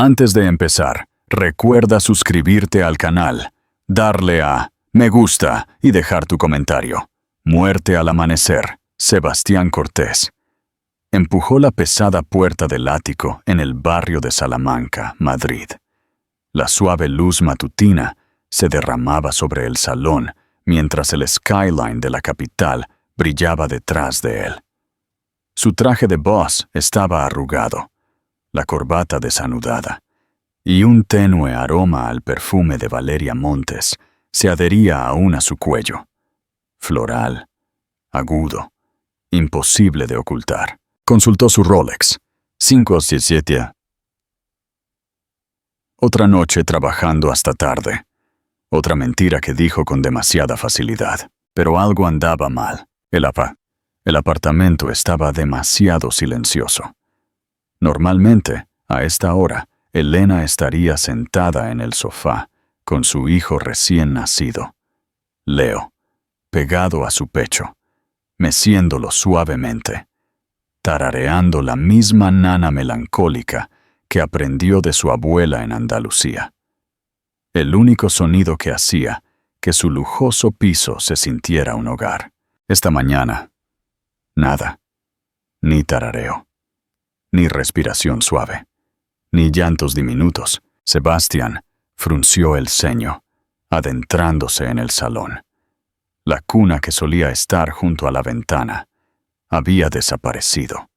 Antes de empezar, recuerda suscribirte al canal, darle a me gusta y dejar tu comentario. Muerte al amanecer, Sebastián Cortés. Empujó la pesada puerta del ático en el barrio de Salamanca, Madrid. La suave luz matutina se derramaba sobre el salón mientras el skyline de la capital brillaba detrás de él. Su traje de boss estaba arrugado, la corbata desanudada, y un tenue aroma al perfume de Valeria Montes se adhería aún a su cuello. Floral, agudo, imposible de ocultar. Consultó su Rolex, 5:17. Otra noche trabajando hasta tarde. Otra mentira que dijo con demasiada facilidad. Pero algo andaba mal. El apartamento estaba demasiado silencioso. Normalmente, a esta hora, Elena estaría sentada en el sofá, con su hijo recién nacido, Leo, pegado a su pecho, meciéndolo suavemente, tarareando la misma nana melancólica que aprendió de su abuela en Andalucía. El único sonido que hacía que su lujoso piso se sintiera un hogar. Esta mañana, nada, ni tarareo, ni respiración suave, ni llantos diminutos. Sebastián frunció el ceño, adentrándose en el salón. La cuna que solía estar junto a la ventana había desaparecido.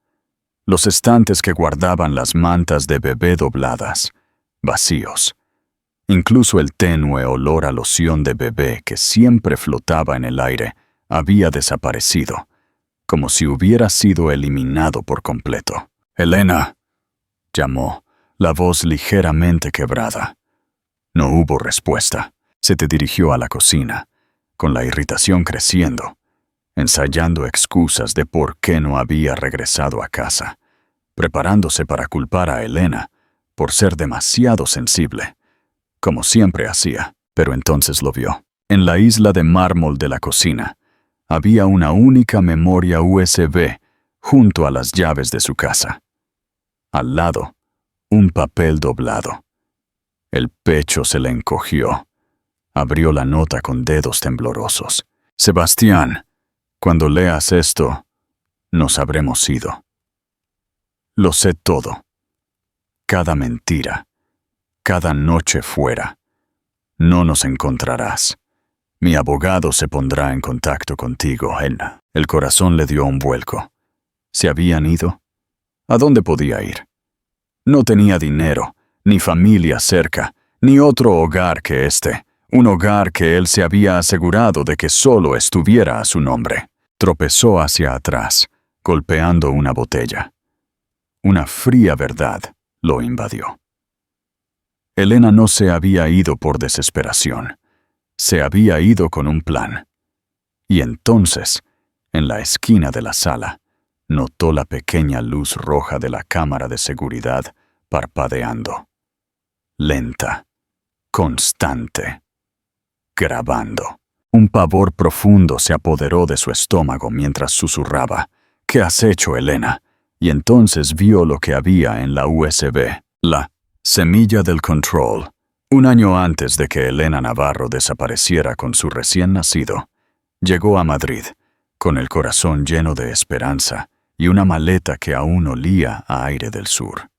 Los estantes que guardaban las mantas de bebé dobladas, vacíos. Incluso el tenue olor a loción de bebé que siempre flotaba en el aire había desaparecido, como si hubiera sido eliminado por completo. «Elena», llamó, la voz ligeramente quebrada. No hubo respuesta. Se dirigió a la cocina, con la irritación creciendo, ensayando excusas de por qué no había regresado a casa, preparándose para culpar a Elena por ser demasiado sensible, como siempre hacía. Pero entonces lo vio. En la isla de mármol de la cocina había una única memoria USB junto a las llaves de su casa. Al lado, un papel doblado. El pecho se le encogió. Abrió la nota con dedos temblorosos. «Sebastián, cuando leas esto, nos habremos ido. Lo sé todo. Cada mentira. Cada noche fuera. No nos encontrarás. Mi abogado se pondrá en contacto contigo, Elena». El corazón le dio un vuelco. ¿Se habían ido? ¿A dónde podía ir? No tenía dinero, ni familia cerca, ni otro hogar que este. Un hogar que él se había asegurado de que solo estuviera a su nombre. Tropezó hacia atrás, golpeando una botella. Una fría verdad lo invadió. Elena no se había ido por desesperación. Se había ido con un plan. Y entonces, en la esquina de la sala, notó la pequeña luz roja de la cámara de seguridad parpadeando. Lenta, constante, grabando. Un pavor profundo se apoderó de su estómago mientras susurraba: «¿Qué has hecho, Elena?» Y entonces vio lo que había en la USB, la semilla del control. Un año antes de que Elena Navarro desapareciera con su recién nacido, llegó a Madrid, con el corazón lleno de esperanza y una maleta que aún olía a aire del sur.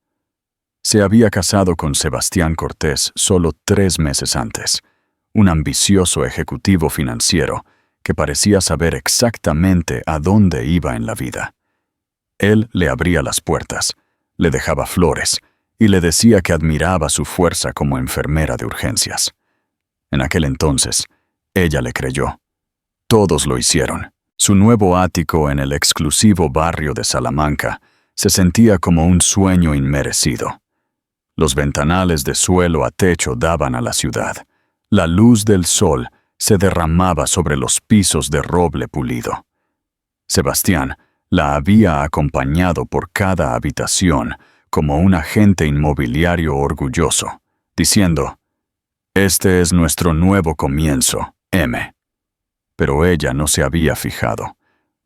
Se había casado con Sebastián Cortés solo 3 meses antes, un ambicioso ejecutivo financiero que parecía saber exactamente a dónde iba en la vida. Él le abría las puertas, le dejaba flores y le decía que admiraba su fuerza como enfermera de urgencias. En aquel entonces, ella le creyó. Todos lo hicieron. Su nuevo ático en el exclusivo barrio de Salamanca se sentía como un sueño inmerecido. Los ventanales de suelo a techo daban a la ciudad. La luz del sol se derramaba sobre los pisos de roble pulido. Sebastián la había acompañado por cada habitación como un agente inmobiliario orgulloso, diciendo: «Este es nuestro nuevo comienzo, M». Pero ella no se había fijado,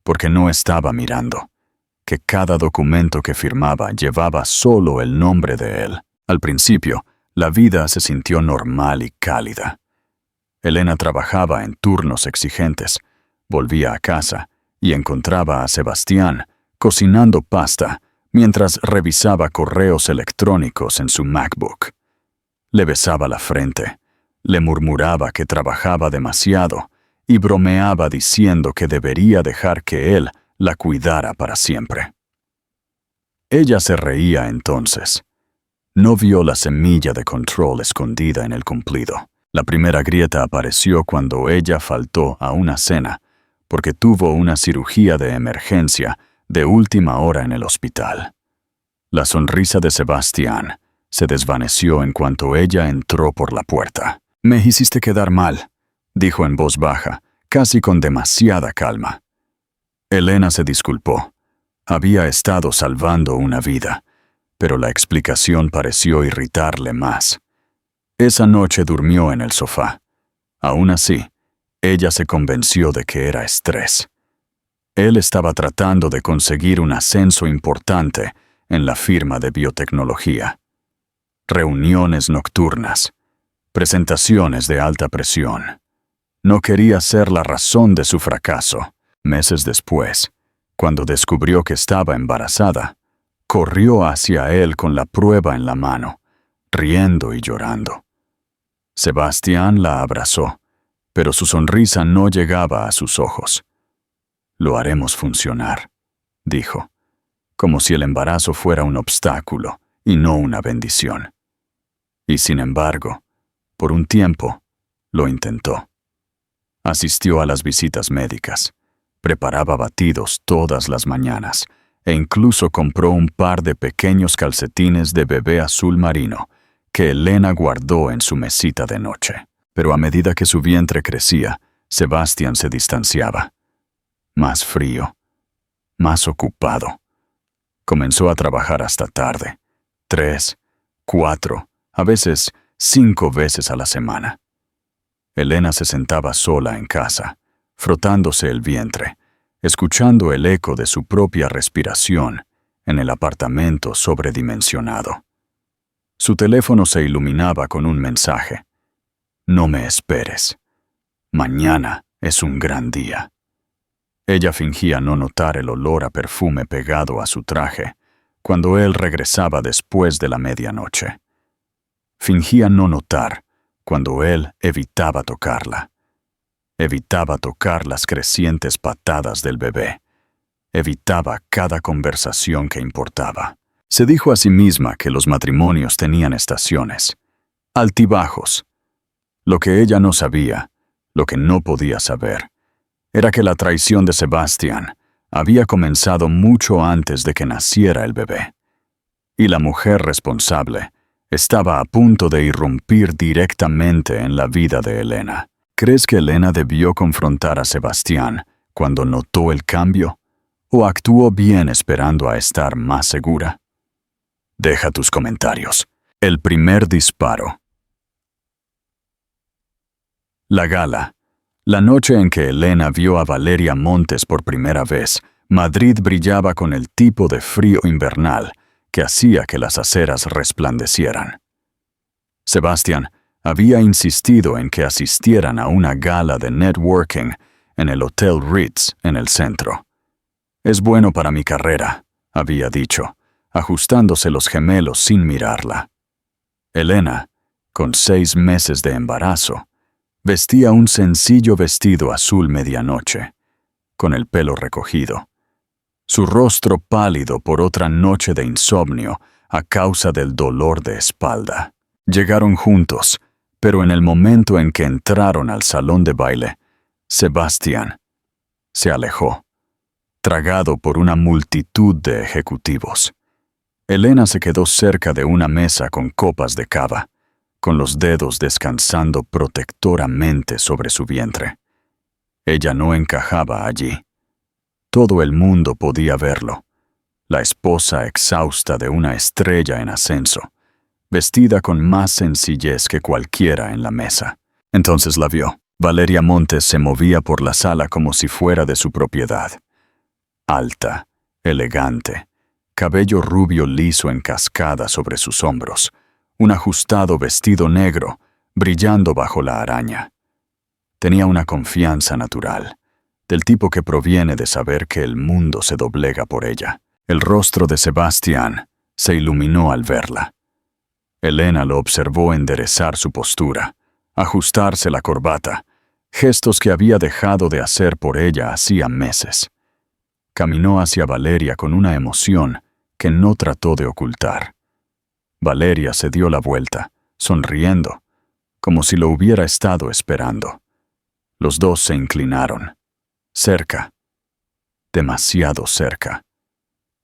porque no estaba mirando, que cada documento que firmaba llevaba solo el nombre de él. Al principio, la vida se sintió normal y cálida. Elena trabajaba en turnos exigentes, volvía a casa y encontraba a Sebastián cocinando pasta mientras revisaba correos electrónicos en su MacBook. Le besaba la frente, le murmuraba que trabajaba demasiado y bromeaba diciendo que debería dejar que él la cuidara para siempre. Ella se reía entonces. No vio la semilla de control escondida en el cumplido. La primera grieta apareció cuando ella faltó a una cena porque tuvo una cirugía de emergencia de última hora en el hospital. La sonrisa de Sebastián se desvaneció en cuanto ella entró por la puerta. «Me hiciste quedar mal», dijo en voz baja, casi con demasiada calma. Elena se disculpó. Había estado salvando una vida, pero la explicación pareció irritarle más. Esa noche durmió en el sofá. Aún así, ella se convenció de que era estrés. Él estaba tratando de conseguir un ascenso importante en la firma de biotecnología. Reuniones nocturnas, presentaciones de alta presión. No quería ser la razón de su fracaso. Meses después, cuando descubrió que estaba embarazada, corrió hacia él con la prueba en la mano, riendo y llorando. Sebastián la abrazó, pero su sonrisa no llegaba a sus ojos. «Lo haremos funcionar», dijo, como si el embarazo fuera un obstáculo y no una bendición. Y sin embargo, por un tiempo, lo intentó. Asistió a las visitas médicas, preparaba batidos todas las mañanas e incluso compró un par de pequeños calcetines de bebé azul marino que Elena guardó en su mesita de noche. Pero a medida que su vientre crecía, Sebastián se distanciaba. Más frío, más ocupado. Comenzó a trabajar hasta tarde, 3, 4, a veces 5 veces a la semana. Elena se sentaba sola en casa, frotándose el vientre, escuchando el eco de su propia respiración en el apartamento sobredimensionado. Su teléfono se iluminaba con un mensaje. «No me esperes. Mañana es un gran día». Ella fingía no notar el olor a perfume pegado a su traje cuando él regresaba después de la medianoche. Fingía no notar cuando él evitaba tocarla. Evitaba tocar las crecientes patadas del bebé. Evitaba cada conversación que importaba. Se dijo a sí misma que los matrimonios tenían estaciones, altibajos. Lo que ella no sabía, lo que no podía saber, era que la traición de Sebastián había comenzado mucho antes de que naciera el bebé. Y la mujer responsable estaba a punto de irrumpir directamente en la vida de Elena. ¿Crees que Elena debió confrontar a Sebastián cuando notó el cambio? ¿O actuó bien esperando a estar más segura? Deja tus comentarios. El primer disparo. La gala. La noche en que Elena vio a Valeria Montes por primera vez, Madrid brillaba con el tipo de frío invernal que hacía que las aceras resplandecieran. Sebastián había insistido en que asistieran a una gala de networking en el Hotel Ritz en el centro. «Es bueno para mi carrera», había dicho, ajustándose los gemelos sin mirarla. Elena, con 6 meses de embarazo, vestía un sencillo vestido azul medianoche, con el pelo recogido, su rostro pálido por otra noche de insomnio a causa del dolor de espalda. Llegaron juntos, pero en el momento en que entraron al salón de baile, Sebastián se alejó, tragado por una multitud de ejecutivos. Elena se quedó cerca de una mesa con copas de cava, con los dedos descansando protectoramente sobre su vientre. Ella no encajaba allí. Todo el mundo podía verlo. La esposa exhausta de una estrella en ascenso, vestida con más sencillez que cualquiera en la mesa. Entonces la vio. Valeria Montes se movía por la sala como si fuera de su propiedad. Alta, elegante, cabello rubio liso en cascada sobre sus hombros, un ajustado vestido negro, brillando bajo la araña. Tenía una confianza natural, del tipo que proviene de saber que el mundo se doblega por ella. El rostro de Sebastián se iluminó al verla. Elena lo observó enderezar su postura, ajustarse la corbata, gestos que había dejado de hacer por ella hacía meses. Caminó hacia Valeria con una emoción que no trató de ocultar. Valeria se dio la vuelta, sonriendo, como si lo hubiera estado esperando. Los dos se inclinaron. Cerca. Demasiado cerca.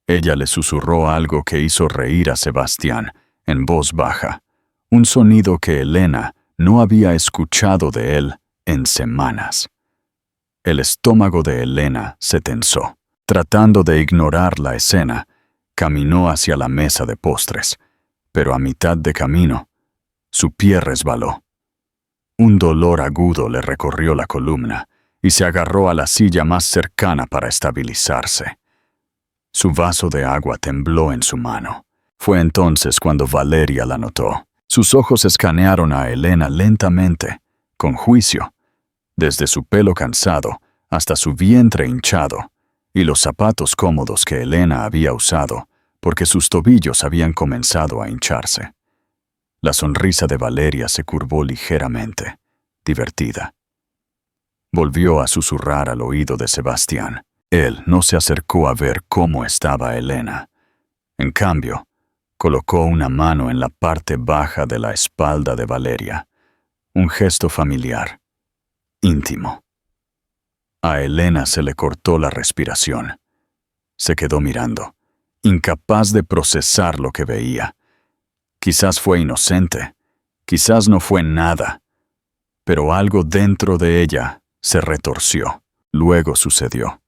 Ella le susurró algo que hizo reír a Sebastián, en voz baja, un sonido que Elena no había escuchado de él en semanas. El estómago de Elena se tensó. Tratando de ignorar la escena, caminó hacia la mesa de postres, pero a mitad de camino, su pie resbaló. Un dolor agudo le recorrió la columna y se agarró a la silla más cercana para estabilizarse. Su vaso de agua tembló en su mano. Fue entonces cuando Valeria la notó. Sus ojos escanearon a Elena lentamente, con juicio, desde su pelo cansado hasta su vientre hinchado y los zapatos cómodos que Elena había usado porque sus tobillos habían comenzado a hincharse. La sonrisa de Valeria se curvó ligeramente, divertida. Volvió a susurrar al oído de Sebastián. Él no se acercó a ver cómo estaba Elena. En cambio, colocó una mano en la parte baja de la espalda de Valeria. Un gesto familiar, íntimo. A Elena se le cortó la respiración. Se quedó mirando, incapaz de procesar lo que veía. Quizás fue inocente, quizás no fue nada, pero algo dentro de ella se retorció. Luego sucedió.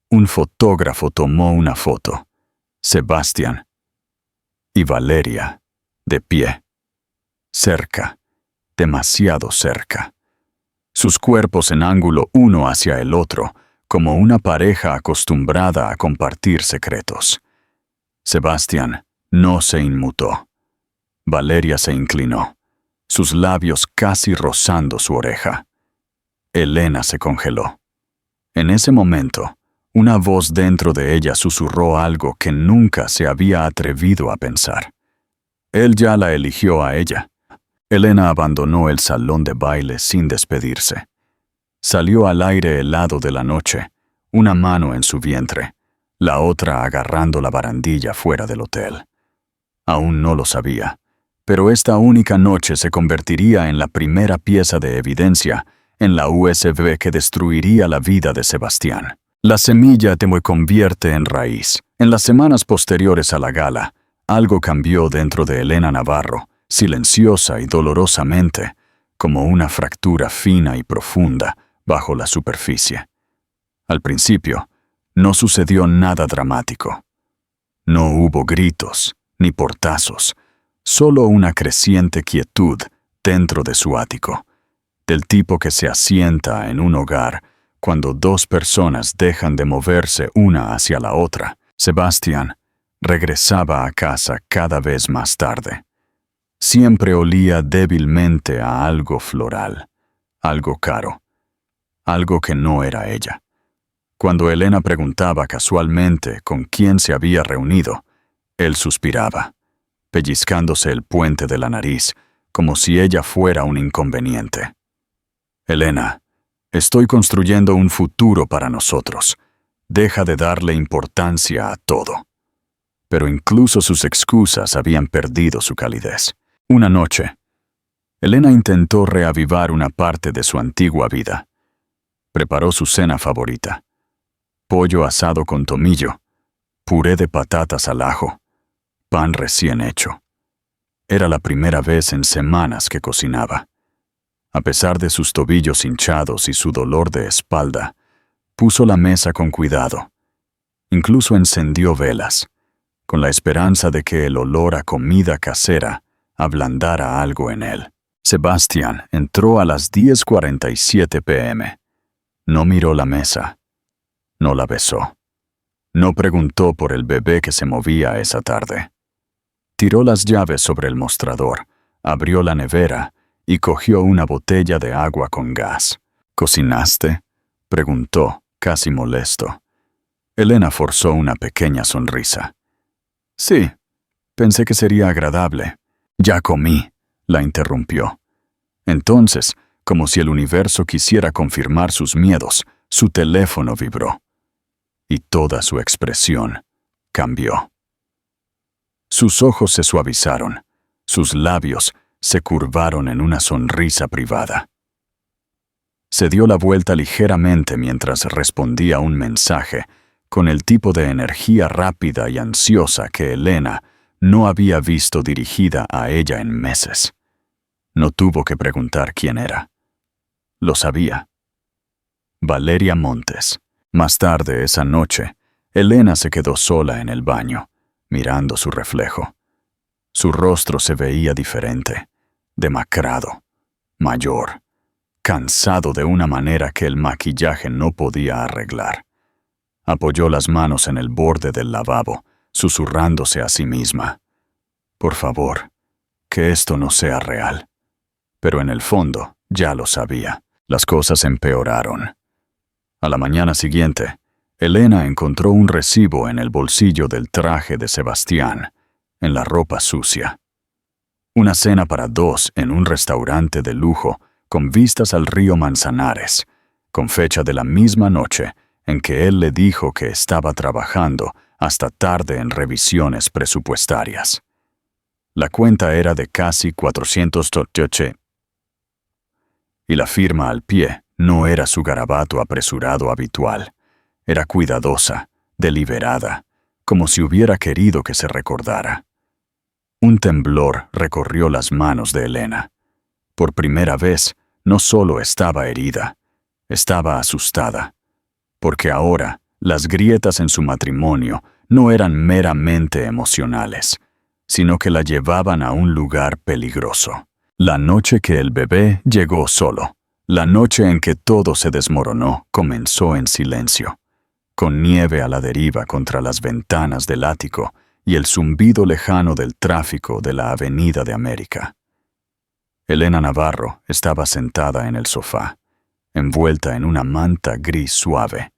Un fotógrafo tomó una foto. Sebastián y Valeria, de pie. Cerca, demasiado cerca. Sus cuerpos en ángulo uno hacia el otro, como una pareja acostumbrada a compartir secretos. Sebastián no se inmutó. Valeria se inclinó, sus labios casi rozando su oreja. Elena se congeló. En ese momento, una voz dentro de ella susurró algo que nunca se había atrevido a pensar. Él ya la eligió a ella. Elena abandonó el salón de baile sin despedirse. Salió al aire helado de la noche, una mano en su vientre, la otra agarrando la barandilla fuera del hotel. Aún no lo sabía, pero esta única noche se convertiría en la primera pieza de evidencia en la USB que destruiría la vida de Sebastián. La semilla te convierte en raíz. En las semanas posteriores a la gala, algo cambió dentro de Elena Navarro, silenciosa y dolorosamente, como una fractura fina y profunda bajo la superficie. Al principio, no sucedió nada dramático. No hubo gritos, ni portazos, solo una creciente quietud dentro de su ático, del tipo que se asienta en un hogar cuando dos personas dejan de moverse una hacia la otra. Sebastián regresaba a casa cada vez más tarde. Siempre olía débilmente a algo floral, algo caro, algo que no era ella. Cuando Elena preguntaba casualmente con quién se había reunido, él suspiraba, pellizcándose el puente de la nariz, como si ella fuera un inconveniente. Elena, estoy construyendo un futuro para nosotros. Deja de darle importancia a todo. Pero incluso sus excusas habían perdido su calidez. Una noche, Elena intentó reavivar una parte de su antigua vida. Preparó su cena favorita: pollo asado con tomillo, puré de patatas al ajo, pan recién hecho. Era la primera vez en semanas que cocinaba. A pesar de sus tobillos hinchados y su dolor de espalda, puso la mesa con cuidado. Incluso encendió velas, con la esperanza de que el olor a comida casera ablandara algo en él. Sebastián entró a las 10:47 p.m. No miró la mesa. No la besó. No preguntó por el bebé que se movía esa tarde. Tiró las llaves sobre el mostrador, abrió la nevera y cogió una botella de agua con gas. ¿Cocinaste?, preguntó, casi molesto. Elena forzó una pequeña sonrisa. Sí, pensé que sería agradable. Ya comí, la interrumpió. Entonces, como si el universo quisiera confirmar sus miedos, su teléfono vibró. Y toda su expresión cambió. Sus ojos se suavizaron, sus labios se curvaron en una sonrisa privada. Se dio la vuelta ligeramente mientras respondía un mensaje con el tipo de energía rápida y ansiosa que Elena no había visto dirigida a ella en meses. No tuvo que preguntar quién era. Lo sabía. Valeria Montes. Más tarde esa noche, Elena se quedó sola en el baño, mirando su reflejo. Su rostro se veía diferente, demacrado, mayor, cansado de una manera que el maquillaje no podía arreglar. Apoyó las manos en el borde del lavabo, susurrándose a sí misma. Por favor, que esto no sea real. Pero en el fondo ya lo sabía. Las cosas empeoraron. A la mañana siguiente, Elena encontró un recibo en el bolsillo del traje de Sebastián, en la ropa sucia. Una cena para dos en un restaurante de lujo con vistas al río Manzanares, con fecha de la misma noche en que él le dijo que estaba trabajando hasta tarde en revisiones presupuestarias. La cuenta era de casi 488 y la firma al pie no era su garabato apresurado habitual. Era cuidadosa, deliberada, como si hubiera querido que se recordara. Un temblor recorrió las manos de Elena. Por primera vez, no solo estaba herida, estaba asustada, porque ahora las grietas en su matrimonio no eran meramente emocionales, sino que la llevaban a un lugar peligroso. La noche que el bebé llegó solo, la noche en que todo se desmoronó, comenzó en silencio, con nieve a la deriva contra las ventanas del ático y el zumbido lejano del tráfico de la Avenida de América. Elena Navarro estaba sentada en el sofá, envuelta en una manta gris suave,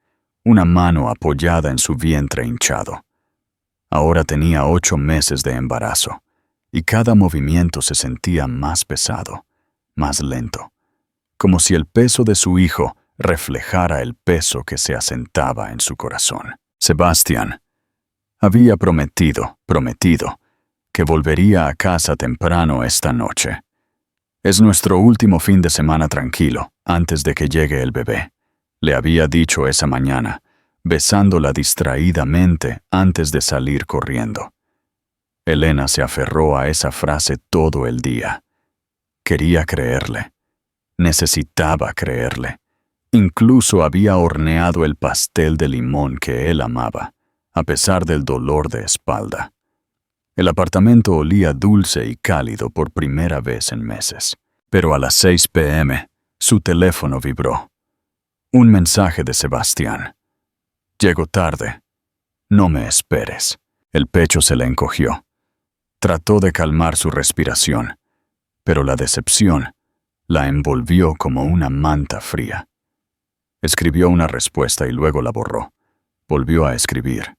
una mano apoyada en su vientre hinchado. Ahora tenía 8 meses de embarazo, y cada movimiento se sentía más pesado, más lento, como si el peso de su hijo reflejara el peso que se asentaba en su corazón. Sebastián había prometido, que volvería a casa temprano esta noche. Es nuestro último fin de semana tranquilo, antes de que llegue el bebé, le había dicho esa mañana, besándola distraídamente antes de salir corriendo. Elena se aferró a esa frase todo el día. Quería creerle. Necesitaba creerle. Incluso había horneado el pastel de limón que él amaba, a pesar del dolor de espalda. El apartamento olía dulce y cálido por primera vez en meses. Pero a las 6 p.m., su teléfono vibró. Un mensaje de Sebastián. Llego tarde. No me esperes. El pecho se le encogió. Trató de calmar su respiración, pero la decepción la envolvió como una manta fría. Escribió una respuesta y luego la borró. Volvió a escribir.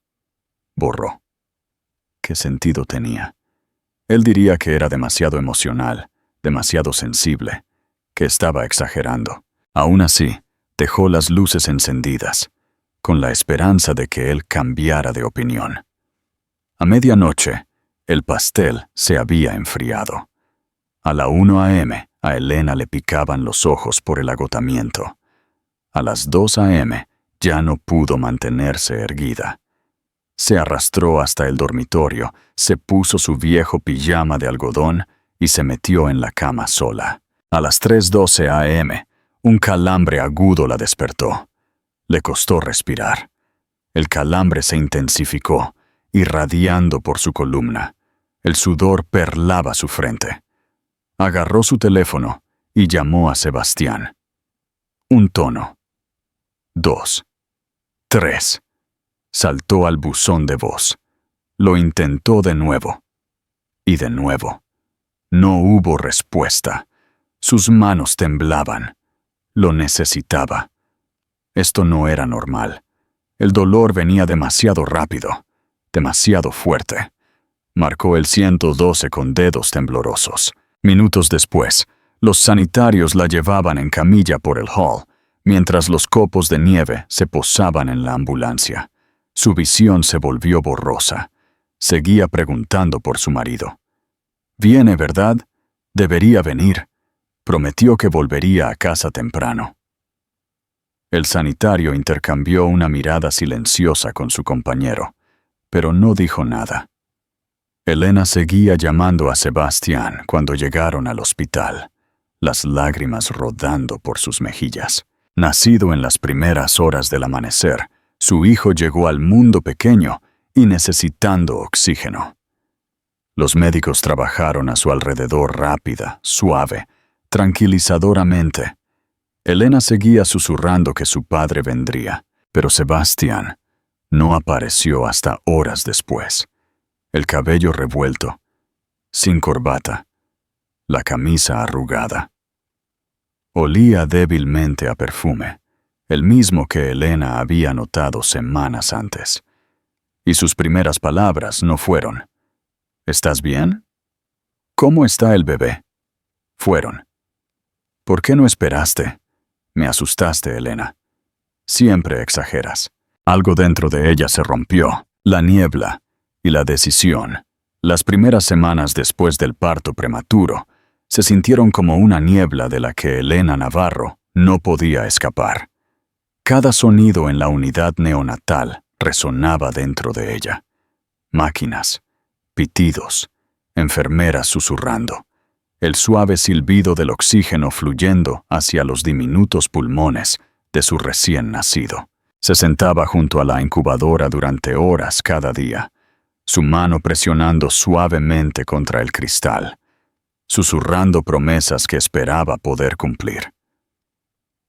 Borró. ¿Qué sentido tenía? Él diría que era demasiado emocional, demasiado sensible, que estaba exagerando. Aún así, dejó las luces encendidas, con la esperanza de que él cambiara de opinión. A medianoche, el pastel se había enfriado. A la 1 a.m., a Elena le picaban los ojos por el agotamiento. A las 2 a.m., ya no pudo mantenerse erguida. Se arrastró hasta el dormitorio, se puso su viejo pijama de algodón y se metió en la cama sola. A las 3:12 a.m., un calambre agudo la despertó. Le costó respirar. El calambre se intensificó, irradiando por su columna. El sudor perlaba su frente. Agarró su teléfono y llamó a Sebastián. Un tono. 2. 3. Saltó al buzón de voz. Lo intentó de nuevo. Y de nuevo. No hubo respuesta. Sus manos temblaban. Lo necesitaba. Esto no era normal. El dolor venía demasiado rápido, demasiado fuerte. Marcó el 112 con dedos temblorosos. Minutos después, los sanitarios la llevaban en camilla por el hall, mientras los copos de nieve se posaban en la ambulancia. Su visión se volvió borrosa. Seguía preguntando por su marido. «Viene, ¿verdad? Debería venir. Prometió que volvería a casa temprano». El sanitario intercambió una mirada silenciosa con su compañero, pero no dijo nada. Elena seguía llamando a Sebastián cuando llegaron al hospital, las lágrimas rodando por sus mejillas. Nacido en las primeras horas del amanecer, su hijo llegó al mundo pequeño y necesitando oxígeno. Los médicos trabajaron a su alrededor rápida, suave, tranquilizadoramente. Elena seguía susurrando que su padre vendría, pero Sebastián no apareció hasta horas después. El cabello revuelto, sin corbata, la camisa arrugada. Olía débilmente a perfume, el mismo que Elena había notado semanas antes. Y sus primeras palabras no fueron: «¿Estás bien? ¿Cómo está el bebé?». Fueron: «¿Por qué no esperaste? Me asustaste, Elena. Siempre exageras». Algo dentro de ella se rompió, la niebla y la decisión. Las primeras semanas después del parto prematuro se sintieron como una niebla de la que Elena Navarro no podía escapar. Cada sonido en la unidad neonatal resonaba dentro de ella. Máquinas, pitidos, enfermeras susurrando, el suave silbido del oxígeno fluyendo hacia los diminutos pulmones de su recién nacido. Se sentaba junto a la incubadora durante horas cada día, su mano presionando suavemente contra el cristal, susurrando promesas que esperaba poder cumplir.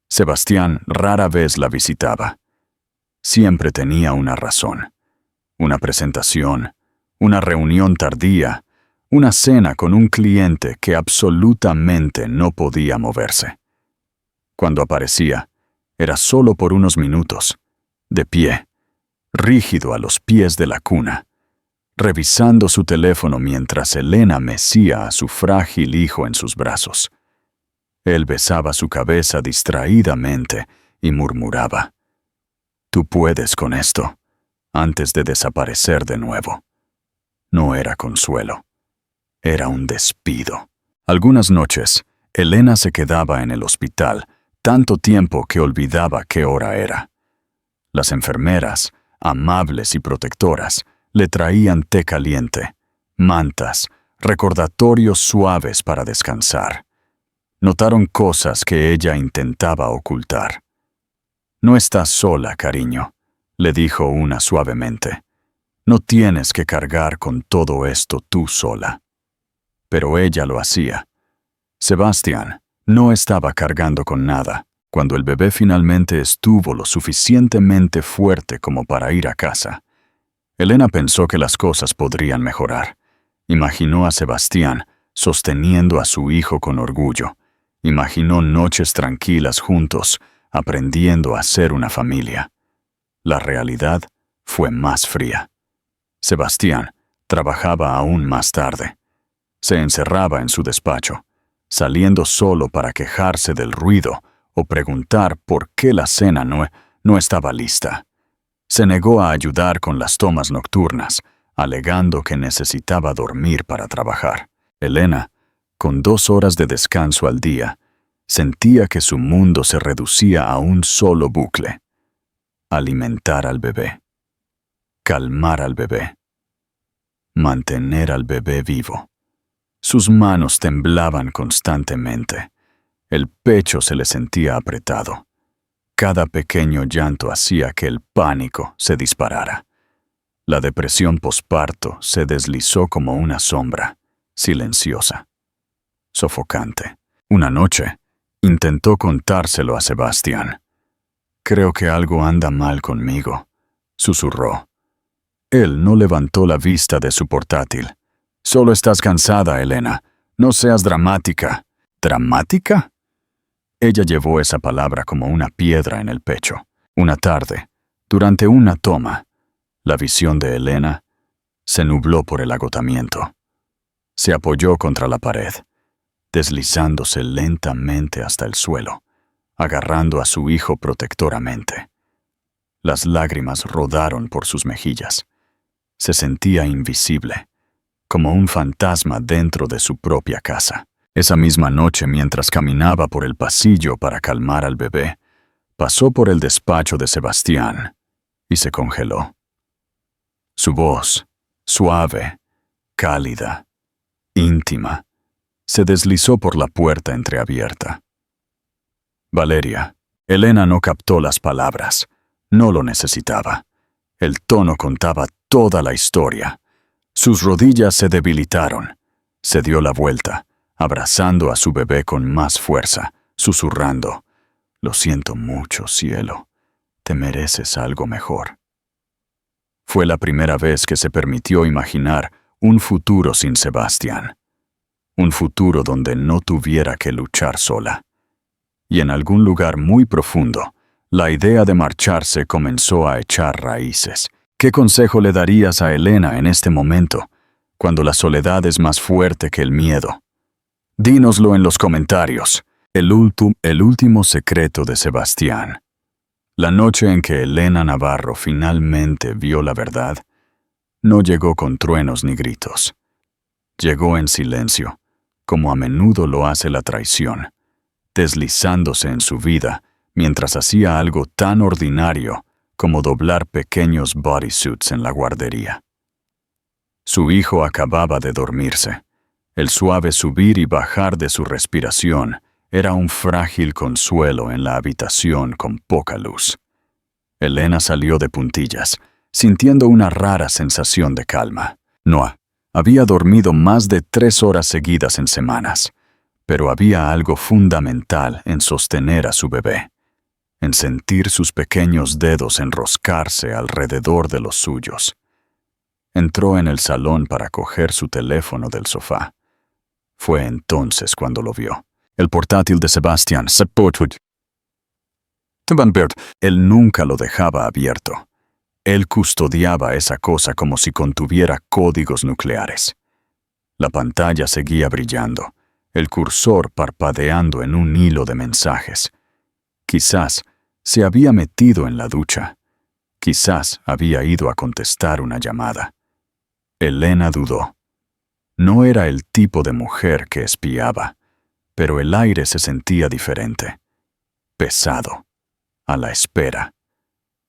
Sebastián rara vez la visitaba. Siempre tenía una razón, una presentación, una reunión tardía, una cena con un cliente que absolutamente no podía moverse. Cuando aparecía, era solo por unos minutos, de pie, rígido a los pies de la cuna, revisando su teléfono mientras Elena mecía a su frágil hijo en sus brazos. Él besaba su cabeza distraídamente y murmuraba: «Tú puedes con esto», antes de desaparecer de nuevo. No era consuelo, era un despido. Algunas noches, Elena se quedaba en el hospital tanto tiempo que olvidaba qué hora era. Las enfermeras, amables y protectoras, le traían té caliente, mantas, recordatorios suaves para descansar. Notaron cosas que ella intentaba ocultar. «No estás sola, cariño», le dijo una suavemente. «No tienes que cargar con todo esto tú sola». Pero ella lo hacía. Sebastián no estaba cargando con nada. Cuando el bebé finalmente estuvo lo suficientemente fuerte como para ir a casa, Elena pensó que las cosas podrían mejorar. Imaginó a Sebastián sosteniendo a su hijo con orgullo. Imaginó noches tranquilas juntos, aprendiendo a ser una familia. La realidad fue más fría. Sebastián trabajaba aún más tarde. Se encerraba en su despacho, saliendo solo para quejarse del ruido o preguntar por qué la cena no estaba lista. Se negó a ayudar con las tomas nocturnas, alegando que necesitaba dormir para trabajar. Elena, con 2 horas de descanso al día, sentía que su mundo se reducía a un solo bucle: alimentar al bebé, calmar al bebé, mantener al bebé vivo. Sus manos temblaban constantemente. El pecho se le sentía apretado. Cada pequeño llanto hacía que el pánico se disparara. La depresión posparto se deslizó como una sombra, silenciosa, sofocante. Una noche, intentó contárselo a Sebastián. «Creo que algo anda mal conmigo», susurró. Él no levantó la vista de su portátil. Solo estás cansada, Elena. No seas dramática. ¿Dramática? Ella llevó esa palabra como una piedra en el pecho. Una tarde, durante una toma, la visión de Elena se nubló por el agotamiento. Se apoyó contra la pared, deslizándose lentamente hasta el suelo, agarrando a su hijo protectoramente. Las lágrimas rodaron por sus mejillas. Se sentía invisible, como un fantasma dentro de su propia casa. Esa misma noche, mientras caminaba por el pasillo para calmar al bebé, pasó por el despacho de Sebastián y se congeló. Su voz, suave, cálida, íntima, se deslizó por la puerta entreabierta. Valeria. Elena no captó las palabras. No lo necesitaba. El tono contaba toda la historia. Sus rodillas se debilitaron. Se dio la vuelta, abrazando a su bebé con más fuerza, susurrando: «Lo siento mucho, cielo. Te mereces algo mejor». Fue la primera vez que se permitió imaginar un futuro sin Sebastián. Un futuro donde no tuviera que luchar sola. Y en algún lugar muy profundo, la idea de marcharse comenzó a echar raíces. ¿Qué consejo le darías a Elena en este momento, cuando la soledad es más fuerte que el miedo? Dínoslo en los comentarios. El último secreto de Sebastián. La noche en que Elena Navarro finalmente vio la verdad, no llegó con truenos ni gritos. Llegó en silencio, como a menudo lo hace la traición, deslizándose en su vida mientras hacía algo tan ordinario como doblar pequeños bodysuits en la guardería. Su hijo acababa de dormirse. El suave subir y bajar de su respiración era un frágil consuelo en la habitación con poca luz. Elena salió de puntillas, sintiendo una rara sensación de calma. No había dormido más de 3 horas seguidas en semanas, pero había algo fundamental en sostener a su bebé, en sentir sus pequeños dedos enroscarse alrededor de los suyos. Entró en el salón para coger su teléfono del sofá. Fue entonces cuando lo vio. El portátil de Sebastián. Él nunca lo dejaba abierto. Él custodiaba esa cosa como si contuviera códigos nucleares. La pantalla seguía brillando, el cursor parpadeando en un hilo de mensajes. Quizás se había metido en la ducha. Quizás había ido a contestar una llamada. Elena dudó. No era el tipo de mujer que espiaba, pero el aire se sentía diferente, pesado, a la espera.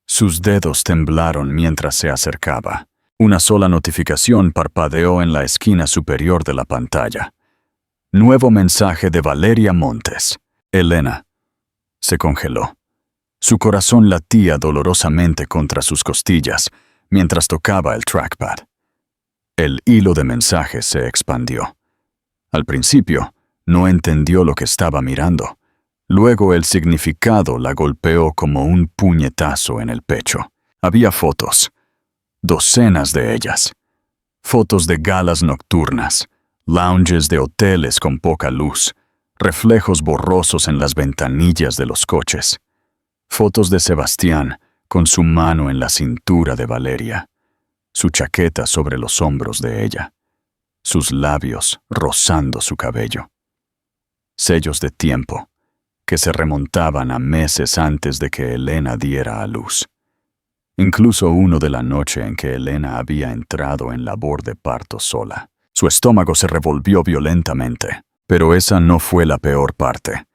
Sus dedos temblaron mientras se acercaba. Una sola notificación parpadeó en la esquina superior de la pantalla. Nuevo mensaje de Valeria Montes. Elena. Se congeló. Su corazón latía dolorosamente contra sus costillas mientras tocaba el trackpad. El hilo de mensajes se expandió. Al principio, no entendió lo que estaba mirando. Luego el significado la golpeó como un puñetazo en el pecho. Había fotos, docenas de ellas. Fotos de galas nocturnas, lounges de hoteles con poca luz, reflejos borrosos en las ventanillas de los coches. Fotos de Sebastián con su mano en la cintura de Valeria, su chaqueta sobre los hombros de ella, sus labios rozando su cabello. Sellos de tiempo que se remontaban a meses antes de que Elena diera a luz. Incluso uno de la noche en que Elena había entrado en labor de parto sola. Su estómago se revolvió violentamente, pero esa no fue la peor parte.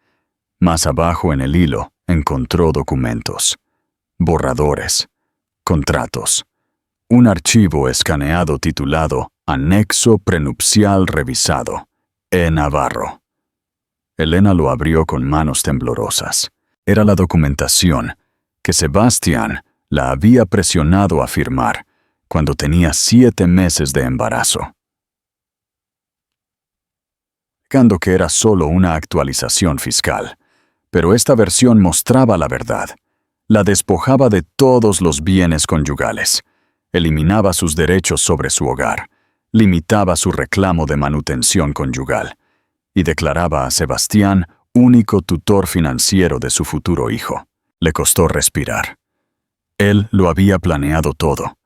Más abajo en el hilo encontró documentos, borradores, contratos, un archivo escaneado titulado Anexo Prenupcial Revisado, E. Navarro. Elena lo abrió con manos temblorosas. Era la documentación que Sebastián la había presionado a firmar cuando tenía 7 meses de embarazo. Indicando que era solo una actualización fiscal, pero esta versión mostraba la verdad. La despojaba de todos los bienes conyugales, eliminaba sus derechos sobre su hogar, limitaba su reclamo de manutención conyugal y declaraba a Sebastián único tutor financiero de su futuro hijo. Le costó respirar. Él lo había planeado todo.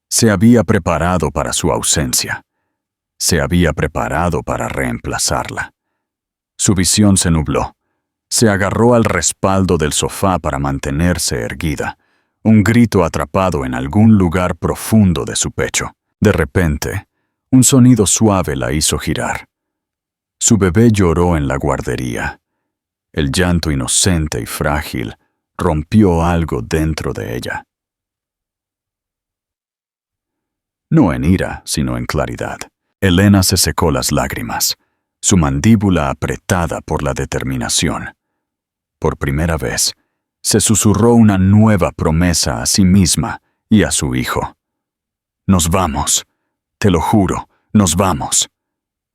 Se había preparado para su ausencia. Se había preparado para reemplazarla. Su visión se nubló. Se agarró al respaldo del sofá para mantenerse erguida, un grito atrapado en algún lugar profundo de su pecho. De repente, un sonido suave la hizo girar. Su bebé lloró en la guardería. El llanto inocente y frágil rompió algo dentro de ella. No en ira, sino en claridad. Elena se secó las lágrimas, su mandíbula apretada por la determinación. Por primera vez, se susurró una nueva promesa a sí misma y a su hijo. Nos vamos, te lo juro, nos vamos.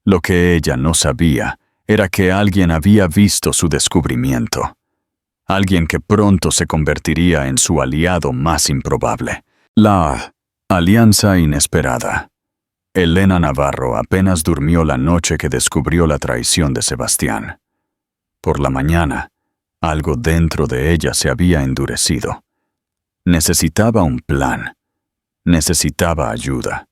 Lo que ella no sabía era que alguien había visto su descubrimiento. Alguien que pronto se convertiría en su aliado más improbable. La alianza inesperada. Elena Navarro apenas durmió la noche que descubrió la traición de Sebastián. Por la mañana, algo dentro de ella se había endurecido. Necesitaba un plan. Necesitaba ayuda.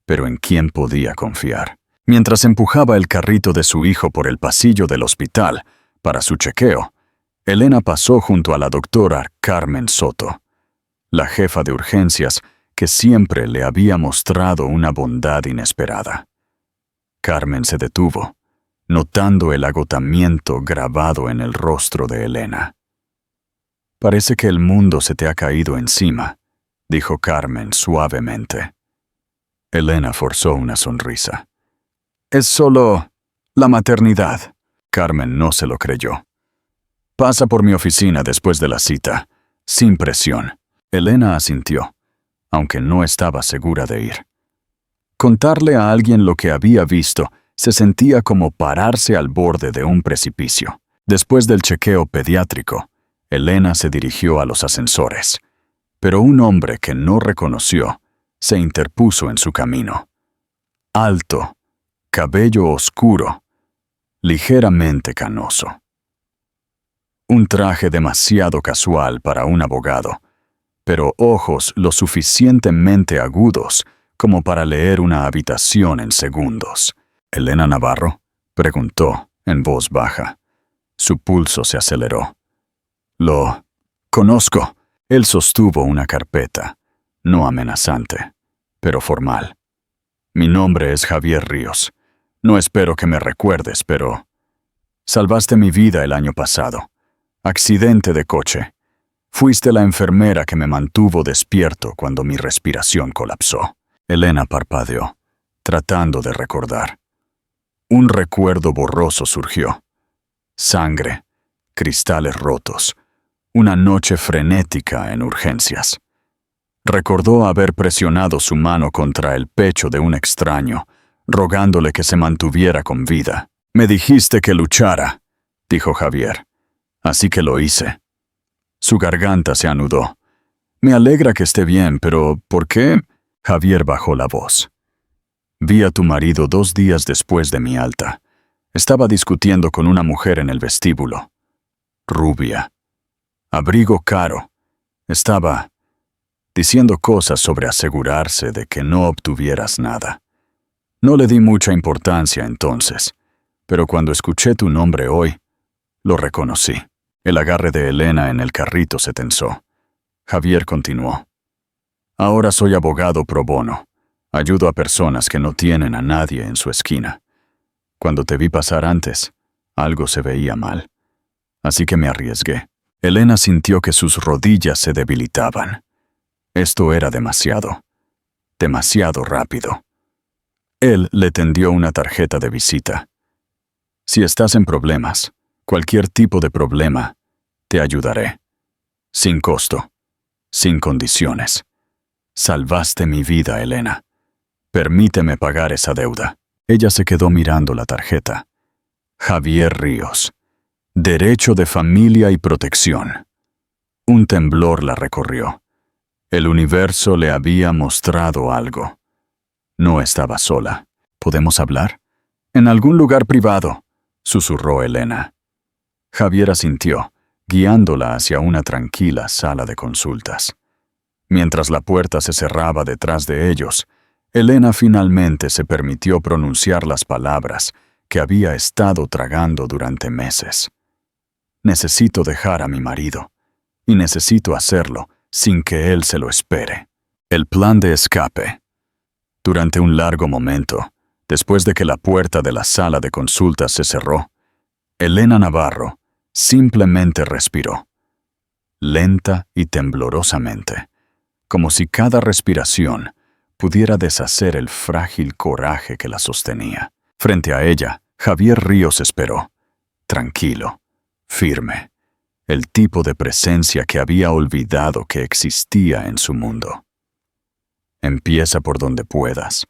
Pero ¿en quién podía confiar? Mientras empujaba el carrito de su hijo por el pasillo del hospital para su chequeo, Elena pasó junto a la doctora Carmen Soto, la jefa de urgencias que siempre le había mostrado una bondad inesperada. Carmen se detuvo, notando el agotamiento grabado en el rostro de Elena. «Parece que el mundo se te ha caído encima», dijo Carmen suavemente. Elena forzó una sonrisa. «Es solo la maternidad». Carmen no se lo creyó. «Pasa por mi oficina después de la cita, sin presión». Elena asintió, aunque no estaba segura de ir. Contarle a alguien lo que había visto se sentía como pararse al borde de un precipicio. Después del chequeo pediátrico, Elena se dirigió a los ascensores, pero un hombre que no reconoció se interpuso en su camino. Alto, cabello oscuro, ligeramente canoso. Un traje demasiado casual para un abogado, pero ojos lo suficientemente agudos como para leer una habitación en segundos. «¿Elena Navarro?», preguntó en voz baja. Su pulso se aceleró. «Lo conozco». Él sostuvo una carpeta, no amenazante, pero formal. «Mi nombre es Javier Ríos. No espero que me recuerdes, pero salvaste mi vida el año pasado. Accidente de coche. Fuiste la enfermera que me mantuvo despierto cuando mi respiración colapsó». Elena parpadeó, tratando de recordar. Un recuerdo borroso surgió. Sangre, cristales rotos, una noche frenética en urgencias. Recordó haber presionado su mano contra el pecho de un extraño, rogándole que se mantuviera con vida. «Me dijiste que luchara», dijo Javier. «Así que lo hice». Su garganta se anudó. «Me alegra que esté bien, pero ¿por qué?» Javier bajó la voz. «Vi a tu marido 2 días después de mi alta. Estaba discutiendo con una mujer en el vestíbulo. Rubia. Abrigo caro. Estaba diciendo cosas sobre asegurarse de que no obtuvieras nada. No le di mucha importancia entonces, pero cuando escuché tu nombre hoy, lo reconocí». El agarre de Elena en el carrito se tensó. Javier continuó. «Ahora soy abogado pro bono. Ayudo a personas que no tienen a nadie en su esquina. Cuando te vi pasar antes, algo se veía mal. Así que me arriesgué». Elena sintió que sus rodillas se debilitaban. Esto era demasiado. Demasiado rápido. Él le tendió una tarjeta de visita. «Si estás en problemas, cualquier tipo de problema, te ayudaré. Sin costo. Sin condiciones. Salvaste mi vida, Elena. Permíteme pagar esa deuda». Ella se quedó mirando la tarjeta. Javier Ríos. Derecho de familia y protección. Un temblor la recorrió. El universo le había mostrado algo. No estaba sola. ¿Podemos hablar? En algún lugar privado, susurró Elena. Javier asintió, guiándola hacia una tranquila sala de consultas. Mientras la puerta se cerraba detrás de ellos, Elena finalmente se permitió pronunciar las palabras que había estado tragando durante meses. Necesito dejar a mi marido, y necesito hacerlo sin que él se lo espere. El plan de escape. Durante un largo momento, después de que la puerta de la sala de consultas se cerró, Elena Navarro simplemente respiró, lenta y temblorosamente, como si cada respiración pudiera deshacer el frágil coraje que la sostenía. Frente a ella, Javier Ríos esperó, tranquilo, firme, el tipo de presencia que había olvidado que existía en su mundo. Empieza por donde puedas,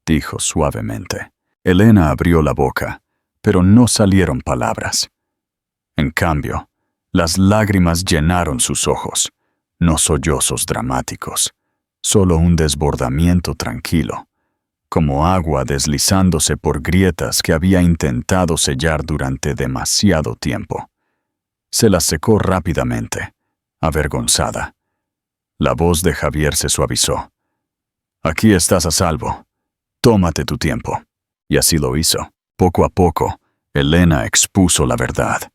dijo suavemente. Elena abrió la boca, pero no salieron palabras. En cambio, las lágrimas llenaron sus ojos, no sollozos dramáticos, solo un desbordamiento tranquilo, como agua deslizándose por grietas que había intentado sellar durante demasiado tiempo. Se las secó rápidamente, avergonzada. La voz de Javier se suavizó. Aquí estás a salvo. Tómate tu tiempo. Y así lo hizo. Poco a poco, Elena expuso la verdad.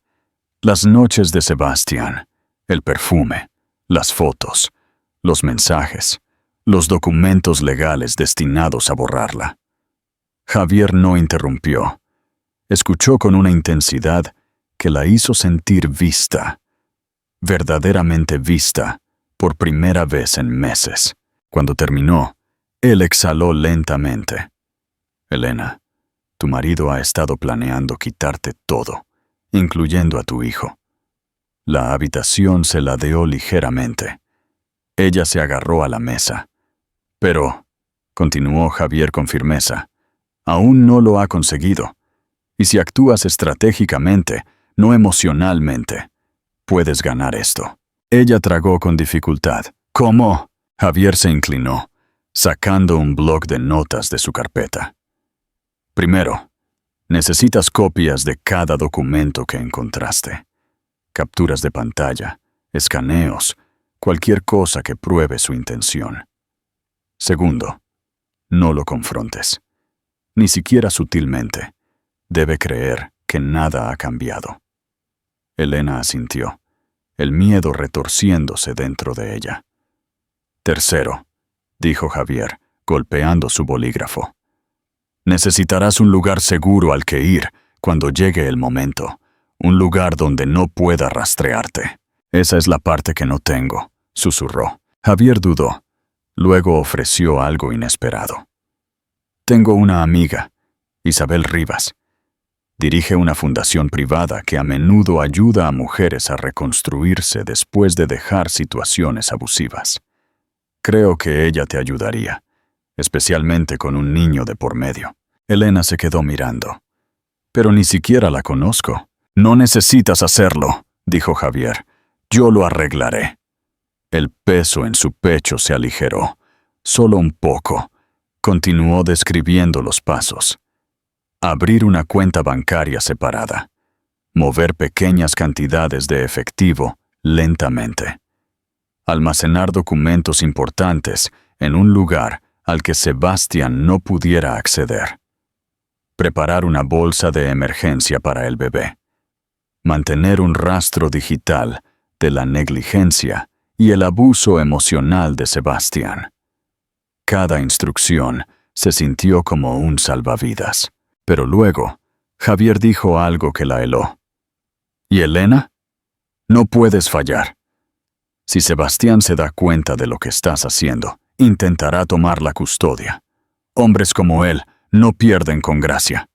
Las noches de Sebastián, el perfume, las fotos, los mensajes, los documentos legales destinados a borrarla. Javier no interrumpió. Escuchó con una intensidad que la hizo sentir vista, verdaderamente vista, por primera vez en meses. Cuando terminó, él exhaló lentamente. Elena, tu marido ha estado planeando quitarte todo, incluyendo a tu hijo. La habitación se ladeó ligeramente. Ella se agarró a la mesa. Pero, continuó Javier con firmeza, aún no lo ha conseguido. Y si actúas estratégicamente, no emocionalmente, puedes ganar esto. Ella tragó con dificultad. ¿Cómo? Javier se inclinó, sacando un bloc de notas de su carpeta. Primero, necesitas copias de cada documento que encontraste. Capturas de pantalla, escaneos, cualquier cosa que pruebe su intención. Segundo, no lo confrontes, ni siquiera sutilmente. Debe creer que nada ha cambiado. Elena asintió, el miedo retorciéndose dentro de ella. Tercero, dijo Javier, golpeando su bolígrafo. Necesitarás un lugar seguro al que ir cuando llegue el momento, un lugar donde no pueda rastrearte. Esa es la parte que no tengo, susurró. Javier dudó, luego ofreció algo inesperado. Tengo una amiga, Isabel Rivas. Dirige una fundación privada que a menudo ayuda a mujeres a reconstruirse después de dejar situaciones abusivas. Creo que ella te ayudaría, especialmente con un niño de por medio. Elena se quedó mirando. Pero ni siquiera la conozco. No necesitas hacerlo, dijo Javier. Yo lo arreglaré. El peso en su pecho se aligeró. Solo un poco. Continuó describiendo los pasos. Abrir una cuenta bancaria separada. Mover pequeñas cantidades de efectivo lentamente. Almacenar documentos importantes en un lugar al que Sebastián no pudiera acceder. Preparar una bolsa de emergencia para el bebé. Mantener un rastro digital de la negligencia y el abuso emocional de Sebastián. Cada instrucción se sintió como un salvavidas. Pero luego, Javier dijo algo que la heló. ¿Y Elena? No puedes fallar. Si Sebastián se da cuenta de lo que estás haciendo, intentará tomar la custodia. Hombres como él no pierden con gracia.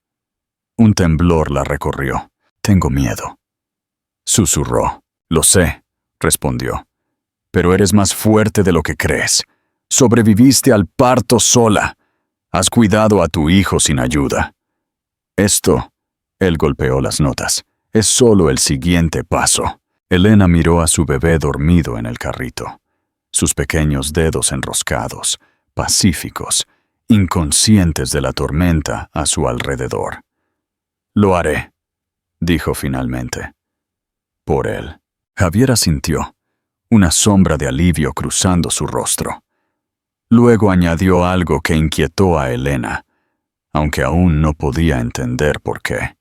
Un temblor la recorrió. Tengo miedo. Susurró. Lo sé, respondió. Pero eres más fuerte de lo que crees. Sobreviviste al parto sola. Has cuidado a tu hijo sin ayuda. Esto, él golpeó las notas, es solo el siguiente paso. Elena miró a su bebé dormido en el carrito. Sus pequeños dedos enroscados, pacíficos, inconscientes de la tormenta a su alrededor. «Lo haré», dijo finalmente. Por él. Javier asintió, una sombra de alivio cruzando su rostro. Luego añadió algo que inquietó a Elena, aunque aún no podía entender por qué.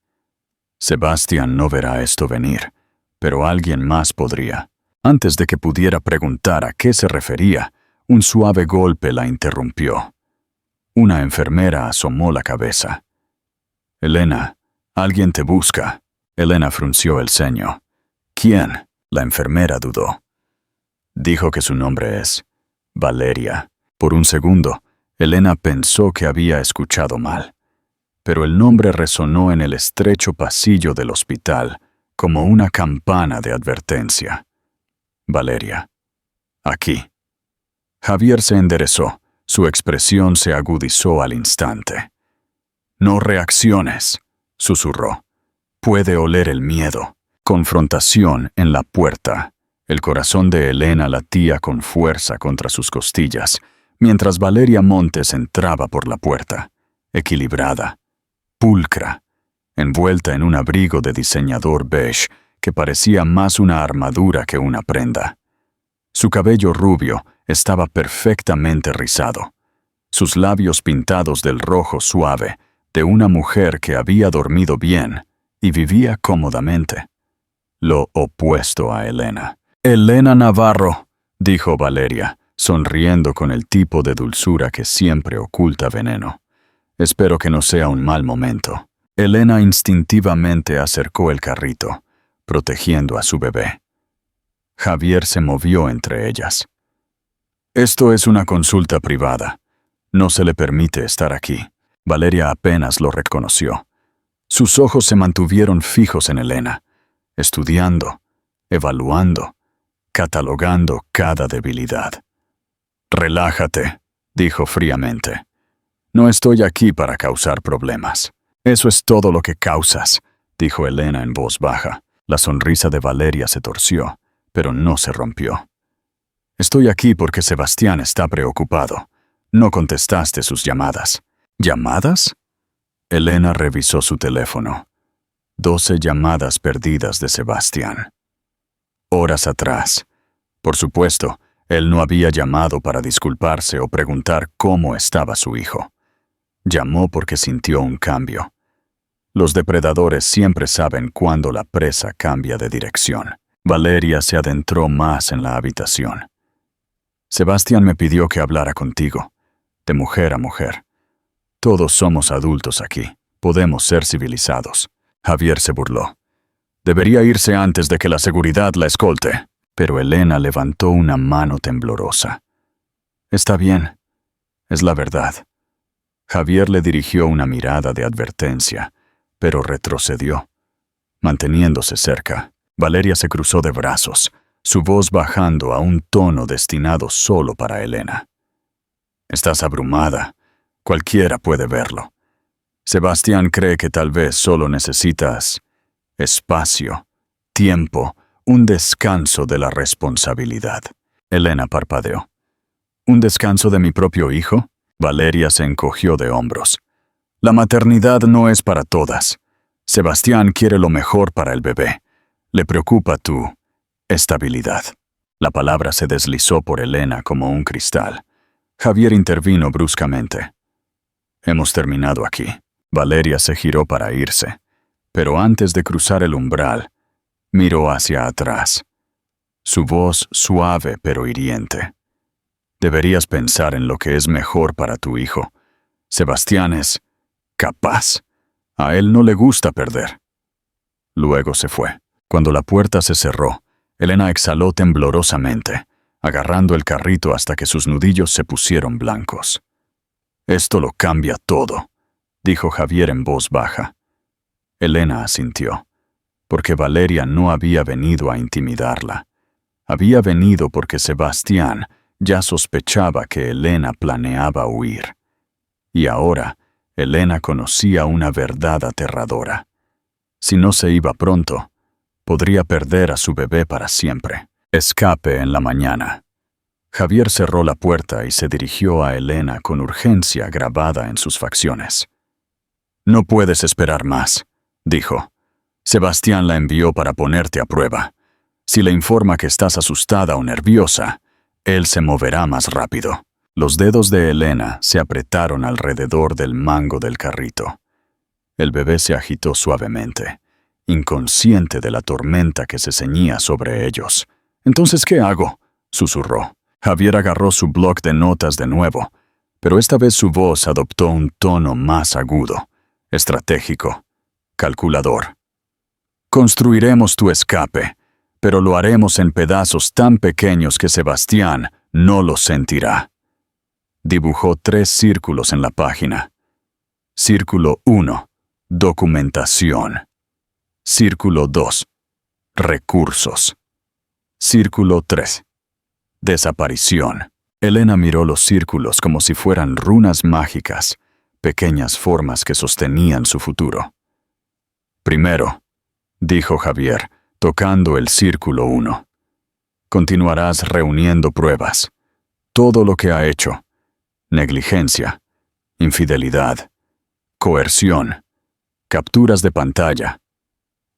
Sebastián no verá esto venir, pero alguien más podría. Antes de que pudiera preguntar a qué se refería, un suave golpe la interrumpió. Una enfermera asomó la cabeza. «Elena, alguien te busca». Elena frunció el ceño. «¿Quién?». La enfermera dudó. Dijo que su nombre es Valeria. Por un segundo, Elena pensó que había escuchado mal, pero el nombre resonó en el estrecho pasillo del hospital como una campana de advertencia. «Valeria. Aquí». Javier se enderezó. Su expresión se agudizó al instante. «No reacciones», susurró. «Puede oler el miedo». Confrontación en la puerta. El corazón de Elena latía con fuerza contra sus costillas, mientras Valeria Montes entraba por la puerta, equilibrada, pulcra, envuelta en un abrigo de diseñador beige que parecía más una armadura que una prenda. Su cabello rubio estaba perfectamente rizado, sus labios pintados del rojo suave de una mujer que había dormido bien y vivía cómodamente. Lo opuesto a Elena. «Elena Navarro», dijo Valeria, sonriendo con el tipo de dulzura que siempre oculta veneno. «Espero que no sea un mal momento». Elena instintivamente acercó el carrito, protegiendo a su bebé. Javier se movió entre ellas. «Esto es una consulta privada. No se le permite estar aquí». Valeria apenas lo reconoció. Sus ojos se mantuvieron fijos en Elena, estudiando, evaluando, catalogando cada debilidad. «Relájate», dijo fríamente. «No estoy aquí para causar problemas». «Eso es todo lo que causas», dijo Elena en voz baja. La sonrisa de Valeria se torció, pero no se rompió. «Estoy aquí porque Sebastián está preocupado. No contestaste sus llamadas». «¿Llamadas?». Elena revisó su teléfono. 12 llamadas perdidas de Sebastián. Horas atrás. Por supuesto, él no había llamado para disculparse o preguntar cómo estaba su hijo. Llamó porque sintió un cambio. Los depredadores siempre saben cuándo la presa cambia de dirección. Valeria se adentró más en la habitación. «Sebastián me pidió que hablara contigo, de mujer a mujer. Todos somos adultos aquí. Podemos ser civilizados». Javier se burló. «Debería irse antes de que la seguridad la escolte». Pero Elena levantó una mano temblorosa. «Está bien. Es la verdad». Javier le dirigió una mirada de advertencia, pero retrocedió, manteniéndose cerca. Valeria se cruzó de brazos, su voz bajando a un tono destinado solo para Elena. «Estás abrumada. Cualquiera puede verlo. Sebastián cree que tal vez solo necesitas espacio, tiempo, un descanso de la responsabilidad». Elena parpadeó. «¿Un descanso de mi propio hijo?». Valeria se encogió de hombros. «La maternidad no es para todas. Sebastián quiere lo mejor para el bebé. Le preocupa tu estabilidad». La palabra se deslizó por Elena como un cristal. Javier intervino bruscamente. «Hemos terminado aquí». Valeria se giró para irse, pero antes de cruzar el umbral, miró hacia atrás. Su voz suave pero hiriente. «Deberías pensar en lo que es mejor para tu hijo. Sebastián es capaz. A él no le gusta perder». Luego se fue. Cuando la puerta se cerró, Elena exhaló temblorosamente, agarrando el carrito hasta que sus nudillos se pusieron blancos. «Esto lo cambia todo», dijo Javier en voz baja. Elena asintió, porque Valeria no había venido a intimidarla. Había venido porque Sebastián ya sospechaba que Elena planeaba huir. Y ahora, Elena conocía una verdad aterradora. Si no se iba pronto, podría perder a su bebé para siempre. Escape en la mañana. Javier cerró la puerta y se dirigió a Elena con urgencia grabada en sus facciones. «No puedes esperar más», dijo. «Sebastián la envió para ponerte a prueba. Si le informa que estás asustada o nerviosa, él se moverá más rápido». Los dedos de Elena se apretaron alrededor del mango del carrito. El bebé se agitó suavemente, inconsciente de la tormenta que se ceñía sobre ellos. «¿Entonces qué hago?», susurró. Javier agarró su bloc de notas de nuevo, pero esta vez su voz adoptó un tono más agudo, estratégico, calculador. «Construiremos tu escape, pero lo haremos en pedazos tan pequeños que Sebastián no los sentirá». Dibujó 3 círculos en la página. Círculo 1. Documentación. Círculo 2. Recursos. Círculo 3. Desaparición. Elena miró los círculos como si fueran runas mágicas, pequeñas formas que sostenían su futuro. «Primero», dijo Javier, tocando el círculo 1. «Continuarás reuniendo pruebas. Todo lo que ha hecho. Negligencia, infidelidad, coerción, capturas de pantalla,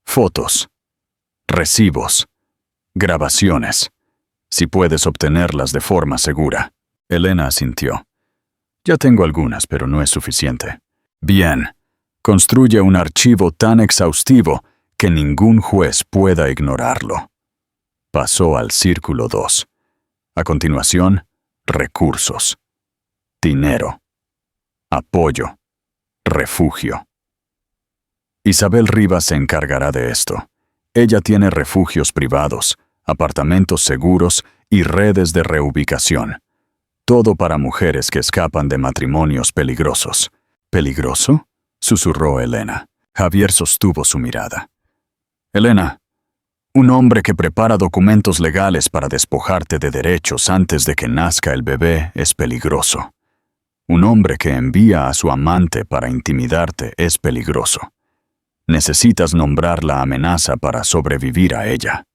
fotos, recibos, grabaciones, si puedes obtenerlas de forma segura». Elena asintió. «Ya tengo algunas, pero no es suficiente». «Bien, construye un archivo tan exhaustivo que ningún juez pueda ignorarlo». Pasó al círculo 2. A continuación, recursos. Dinero. Apoyo. Refugio. Isabel Rivas se encargará de esto. Ella tiene refugios privados, apartamentos seguros y redes de reubicación. Todo para mujeres que escapan de matrimonios peligrosos. «¿Peligroso?», susurró Elena. Javier sostuvo su mirada. «Elena, un hombre que prepara documentos legales para despojarte de derechos antes de que nazca el bebé es peligroso. Un hombre que envía a su amante para intimidarte es peligroso. Necesitas nombrar la amenaza para sobrevivir a ella».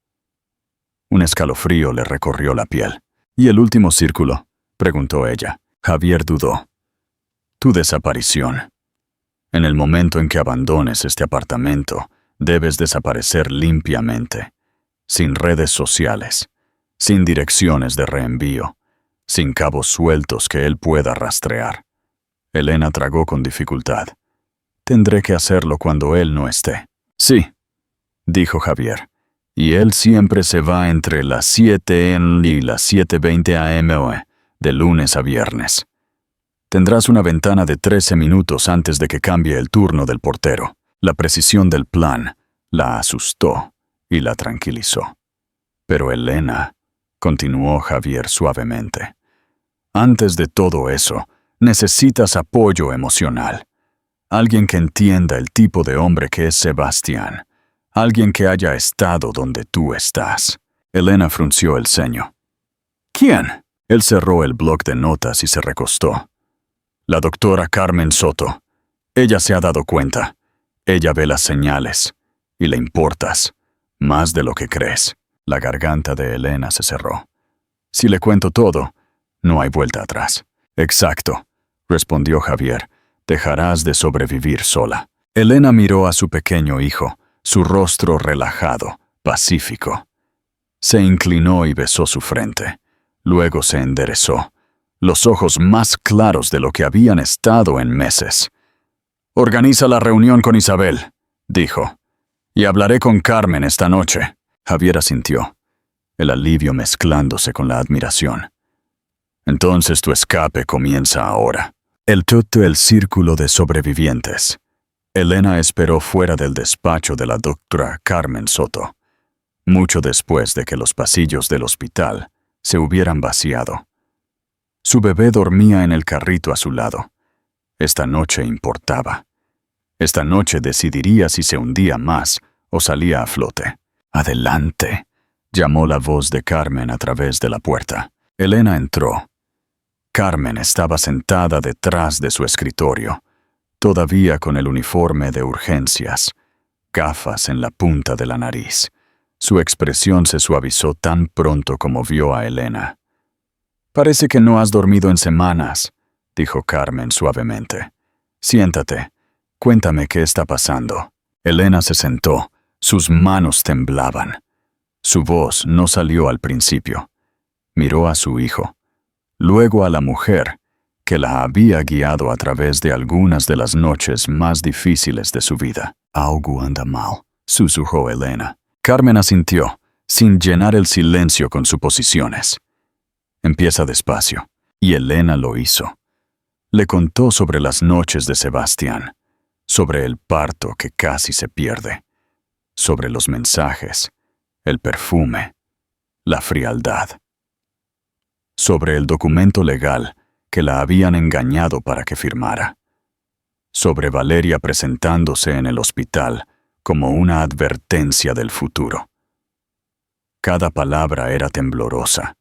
Un escalofrío le recorrió la piel. «¿Y el último círculo?», preguntó ella. Javier dudó. «Tu desaparición. En el momento en que abandones este apartamento, debes desaparecer limpiamente, sin redes sociales, sin direcciones de reenvío, sin cabos sueltos que él pueda rastrear». Elena tragó con dificultad. «Tendré que hacerlo cuando él no esté». «Sí», dijo Javier, «y él siempre se va entre las 7 AM y las 7:20 AM de lunes a viernes. Tendrás una ventana de 13 minutos antes de que cambie el turno del portero». La precisión del plan la asustó y la tranquilizó. «Pero Elena», continuó Javier suavemente, «antes de todo eso, necesitas apoyo emocional. Alguien que entienda el tipo de hombre que es Sebastián. Alguien que haya estado donde tú estás». Elena frunció el ceño. «¿Quién?». Él cerró el bloc de notas y se recostó. «La doctora Carmen Soto. Ella se ha dado cuenta. Ella ve las señales. Y le importas. Más de lo que crees». La garganta de Elena se cerró. «Si le cuento todo, no hay vuelta atrás». «Exacto», respondió Javier. «Dejarás de sobrevivir sola». Elena miró a su pequeño hijo, su rostro relajado, pacífico. Se inclinó y besó su frente. Luego se enderezó, los ojos más claros de lo que habían estado en meses. «Organiza la reunión con Isabel», dijo. «Y hablaré con Carmen esta noche». Javier asintió, el alivio mezclándose con la admiración. «Entonces tu escape comienza ahora». El círculo de sobrevivientes. Elena esperó fuera del despacho de la doctora Carmen Soto, mucho después de que los pasillos del hospital se hubieran vaciado. Su bebé dormía en el carrito a su lado. Esta noche importaba. Esta noche decidiría si se hundía más o salía a flote. «Adelante», llamó la voz de Carmen a través de la puerta. Elena entró. Carmen estaba sentada detrás de su escritorio, todavía con el uniforme de urgencias, gafas en la punta de la nariz. Su expresión se suavizó tan pronto como vio a Elena. Parece que no has dormido en semanas, dijo Carmen suavemente. Siéntate. Cuéntame qué está pasando. Elena se sentó. Sus manos temblaban. Su voz no salió al principio. Miró a su hijo, luego a la mujer que la había guiado a través de algunas de las noches más difíciles de su vida. Algo anda mal, susurró Elena. Carmen asintió, sin llenar el silencio con suposiciones. Empieza despacio, y Elena lo hizo. Le contó sobre las noches de Sebastián, sobre el parto que casi se pierde, sobre los mensajes, el perfume, la frialdad, sobre el documento legal que la habían engañado para que firmara, sobre Valeria presentándose en el hospital como una advertencia del futuro. Cada palabra era temblorosa,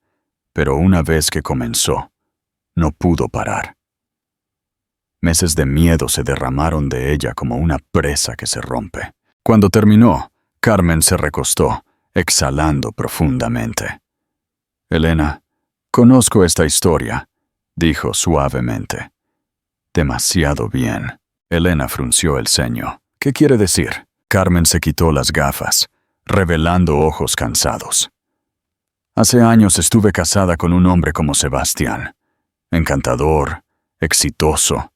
pero una vez que comenzó, no pudo parar. Meses de miedo se derramaron de ella como una presa que se rompe. Cuando terminó, Carmen se recostó, exhalando profundamente. Elena, conozco esta historia, dijo suavemente. Demasiado bien. Elena frunció el ceño. ¿Qué quiere decir? Carmen se quitó las gafas, revelando ojos cansados. Hace años estuve casada con un hombre como Sebastián. Encantador, exitoso,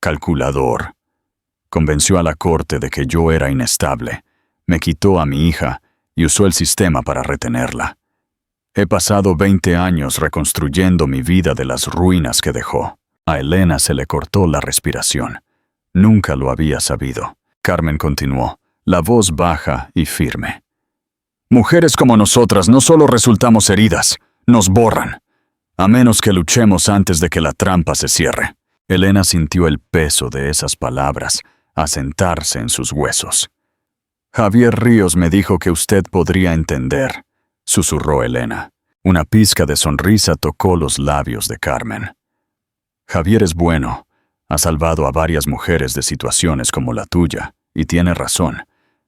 calculador. Convenció a la corte de que yo era inestable, me quitó a mi hija y usó el sistema para retenerla. He pasado 20 años reconstruyendo mi vida de las ruinas que dejó. A Elena se le cortó la respiración. Nunca lo había sabido. Carmen continuó, la voz baja y firme. Mujeres como nosotras no solo resultamos heridas, nos borran, a menos que luchemos antes de que la trampa se cierre. Elena sintió el peso de esas palabras asentarse en sus huesos. Javier Ríos me dijo que usted podría entender, susurró Elena. Una pizca de sonrisa tocó los labios de Carmen. Javier es bueno, ha salvado a varias mujeres de situaciones como la tuya, y tiene razón.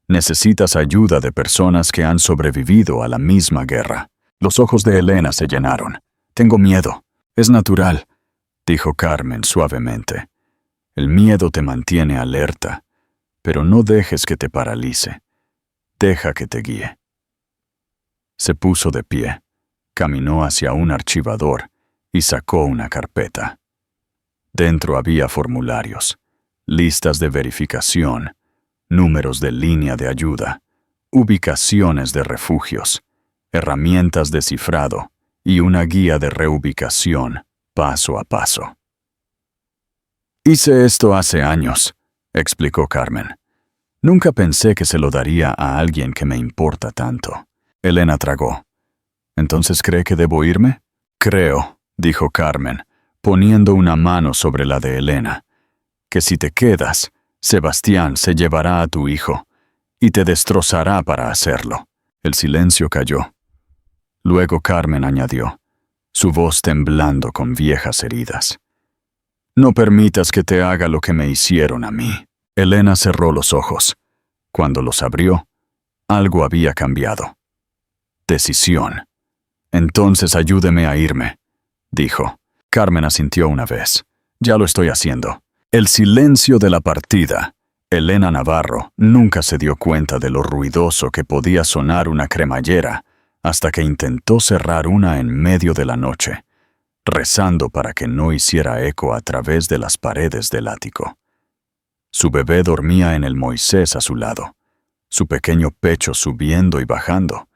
Necesitas ayuda de personas que han sobrevivido a la misma guerra. Los ojos de Elena se llenaron. Tengo miedo. Es natural, dijo Carmen suavemente. El miedo te mantiene alerta, pero no dejes que te paralice. Deja que te guíe. Se puso de pie, caminó hacia un archivador y sacó una carpeta. Dentro había formularios, listas de verificación, números de línea de ayuda, ubicaciones de refugios, herramientas de cifrado y una guía de reubicación paso a paso. Hice esto hace años, explicó Carmen. Nunca pensé que se lo daría a alguien que me importa tanto. Elena tragó. ¿Entonces cree que debo irme? Creo, dijo Carmen, poniendo una mano sobre la de Elena, que si te quedas, Sebastián se llevará a tu hijo y te destrozará para hacerlo. El silencio cayó. Luego Carmen añadió, su voz temblando con viejas heridas. No permitas que te haga lo que me hicieron a mí. Elena cerró los ojos. Cuando los abrió, algo había cambiado. Decisión. Entonces ayúdeme a irme, dijo. Carmen asintió una vez. Ya lo estoy haciendo. El silencio de la partida. Elena Navarro nunca se dio cuenta de lo ruidoso que podía sonar una cremallera hasta que intentó cerrar una en medio de la noche, rezando para que no hiciera eco a través de las paredes del ático. Su bebé dormía en el Moisés a su lado, su pequeño pecho subiendo y bajando,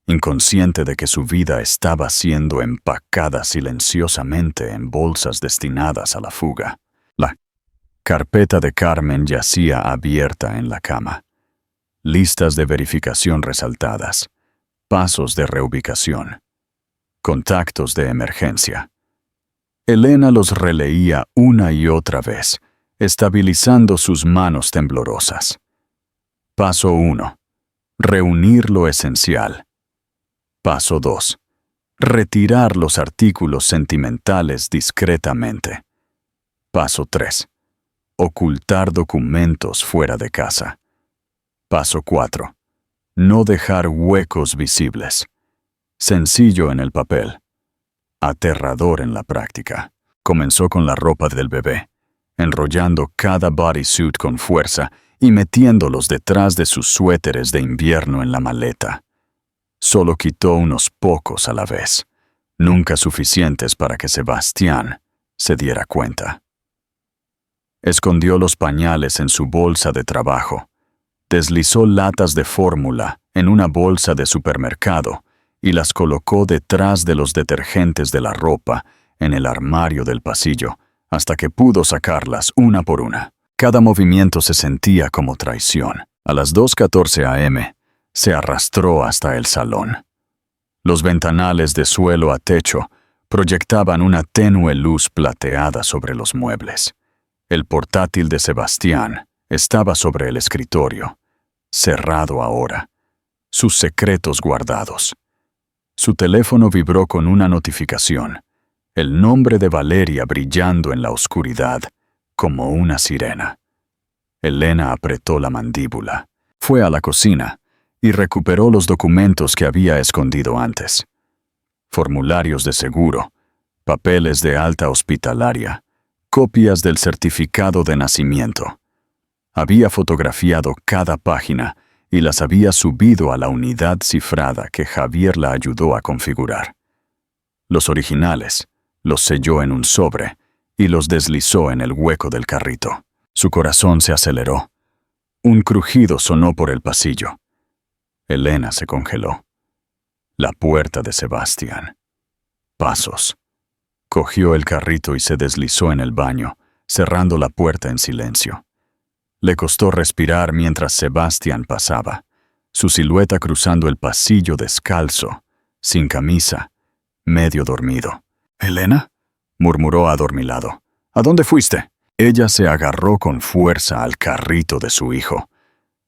inconsciente de que su vida estaba siendo empacada silenciosamente en bolsas destinadas a la fuga. La carpeta de Carmen yacía abierta en la cama. Listas de verificación resaltadas, pasos de reubicación, contactos de emergencia. Elena los releía una y otra vez, estabilizando sus manos temblorosas. Paso 1. Reunir lo esencial. Paso 2. Retirar los artículos sentimentales discretamente. Paso 3. Ocultar documentos fuera de casa. Paso 4. No dejar huecos visibles. Sencillo en el papel, aterrador en la práctica. Comenzó con la ropa del bebé, enrollando cada bodysuit con fuerza y metiéndolos detrás de sus suéteres de invierno en la maleta. Solo quitó unos pocos a la vez, nunca suficientes para que Sebastián se diera cuenta. Escondió los pañales en su bolsa de trabajo, deslizó latas de fórmula en una bolsa de supermercado y las colocó detrás de los detergentes de la ropa en el armario del pasillo, hasta que pudo sacarlas una por una. Cada movimiento se sentía como traición. A las 2:14 a.m., se arrastró hasta el salón. Los ventanales de suelo a techo proyectaban una tenue luz plateada sobre los muebles. El portátil de Sebastián estaba sobre el escritorio, cerrado ahora, sus secretos guardados. Su teléfono vibró con una notificación, el nombre de Valeria brillando en la oscuridad, como una sirena. Elena apretó la mandíbula. Fue a la cocina y recuperó los documentos que había escondido antes. Formularios de seguro, papeles de alta hospitalaria, copias del certificado de nacimiento. Había fotografiado cada página y las había subido a la unidad cifrada que Javier la ayudó a configurar. Los originales los selló en un sobre y los deslizó en el hueco del carrito. Su corazón se aceleró. Un crujido sonó por el pasillo. Elena se congeló. La puerta de Sebastián. Pasos. Cogió el carrito y se deslizó en el baño, cerrando la puerta en silencio. Le costó respirar mientras Sebastián pasaba, su silueta cruzando el pasillo descalzo, sin camisa, medio dormido. «¿Elena?», murmuró adormilado. «¿A dónde fuiste?». Ella se agarró con fuerza al carrito de su hijo,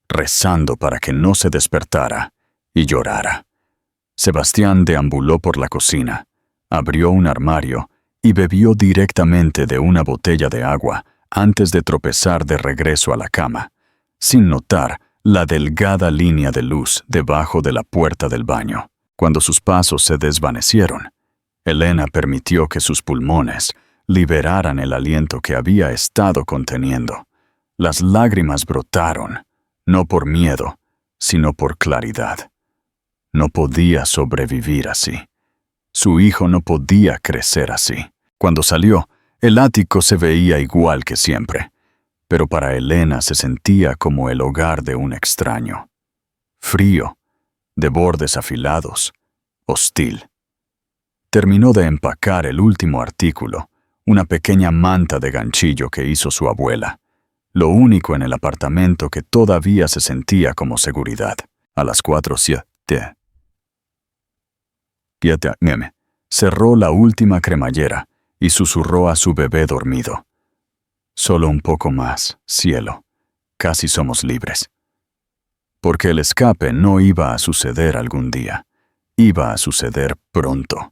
rezando para que no se despertara y llorara. Sebastián deambuló por la cocina, abrió un armario y bebió directamente de una botella de agua antes de tropezar de regreso a la cama, sin notar la delgada línea de luz debajo de la puerta del baño. Cuando sus pasos se desvanecieron, Elena permitió que sus pulmones liberaran el aliento que había estado conteniendo. Las lágrimas brotaron, no por miedo, sino por claridad. No podía sobrevivir así. Su hijo no podía crecer así. Cuando salió, el ático se veía igual que siempre, pero para Elena se sentía como el hogar de un extraño. Frío, de bordes afilados, hostil. Terminó de empacar el último artículo, una pequeña manta de ganchillo que hizo su abuela, lo único en el apartamento que todavía se sentía como seguridad. A las 4:07 a.m. cerró la última cremallera y susurró a su bebé dormido. «Solo un poco más, cielo. Casi somos libres». Porque el escape no iba a suceder algún día. Iba a suceder pronto.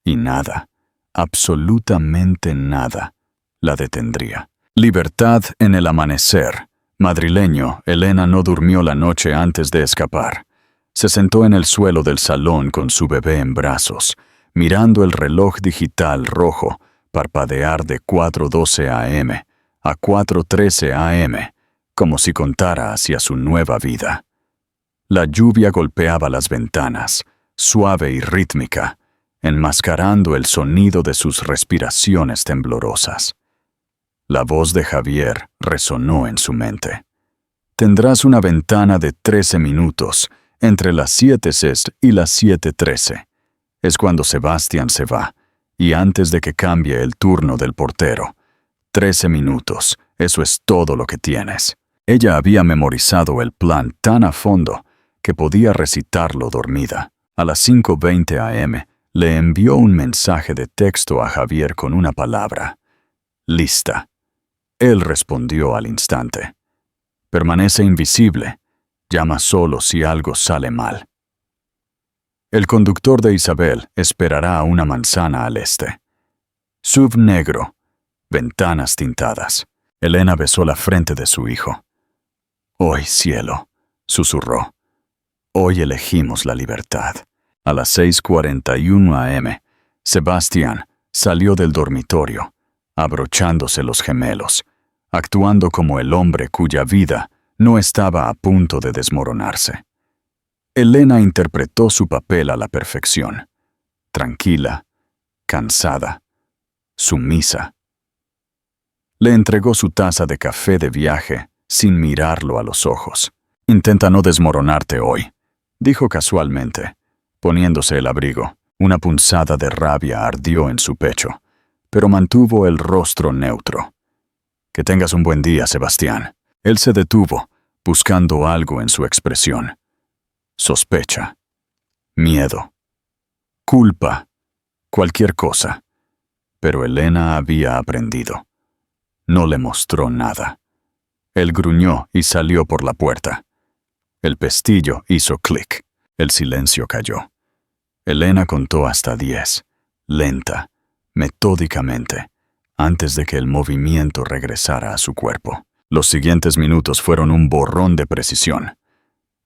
Y nada, absolutamente nada, la detendría. Libertad en el amanecer. Madrileño, Elena no durmió la noche antes de escapar. Se sentó en el suelo del salón con su bebé en brazos, mirando el reloj digital rojo parpadear de 4:12 a.m. a 4:13 a.m., como si contara hacia su nueva vida. La lluvia golpeaba las ventanas, suave y rítmica, enmascarando el sonido de sus respiraciones temblorosas. La voz de Javier resonó en su mente. «Tendrás una ventana de 13 minutos entre las 7:06 y las 7:13. Es cuando Sebastián se va, y antes de que cambie el turno del portero. 13 minutos, eso es todo lo que tienes». Ella había memorizado el plan tan a fondo que podía recitarlo dormida. A las 5:20 a.m., le envió un mensaje de texto a Javier con una palabra: «Lista». Él respondió al instante: «Permanece invisible. Llama solo si algo sale mal». El conductor de Isabel esperará a una manzana al este. SUV negro, ventanas tintadas. Elena besó la frente de su hijo. «Hoy, cielo», susurró. «Hoy elegimos la libertad». A las 6:41 a.m., Sebastián salió del dormitorio, abrochándose los gemelos, actuando como el hombre cuya vida no estaba a punto de desmoronarse. Elena interpretó su papel a la perfección, tranquila, cansada, sumisa. Le entregó su taza de café de viaje sin mirarlo a los ojos. «Intenta no desmoronarte hoy», dijo casualmente, poniéndose el abrigo. Una punzada de rabia ardió en su pecho, pero mantuvo el rostro neutro. «Que tengas un buen día, Sebastián». Él se detuvo, buscando algo en su expresión. Sospecha, miedo, culpa, cualquier cosa. Pero Elena había aprendido. No le mostró nada. Él gruñó y salió por la puerta. El pestillo hizo clic. El silencio cayó. Elena contó hasta 10, lenta, metódicamente, antes de que el movimiento regresara a su cuerpo. Los siguientes minutos fueron un borrón de precisión.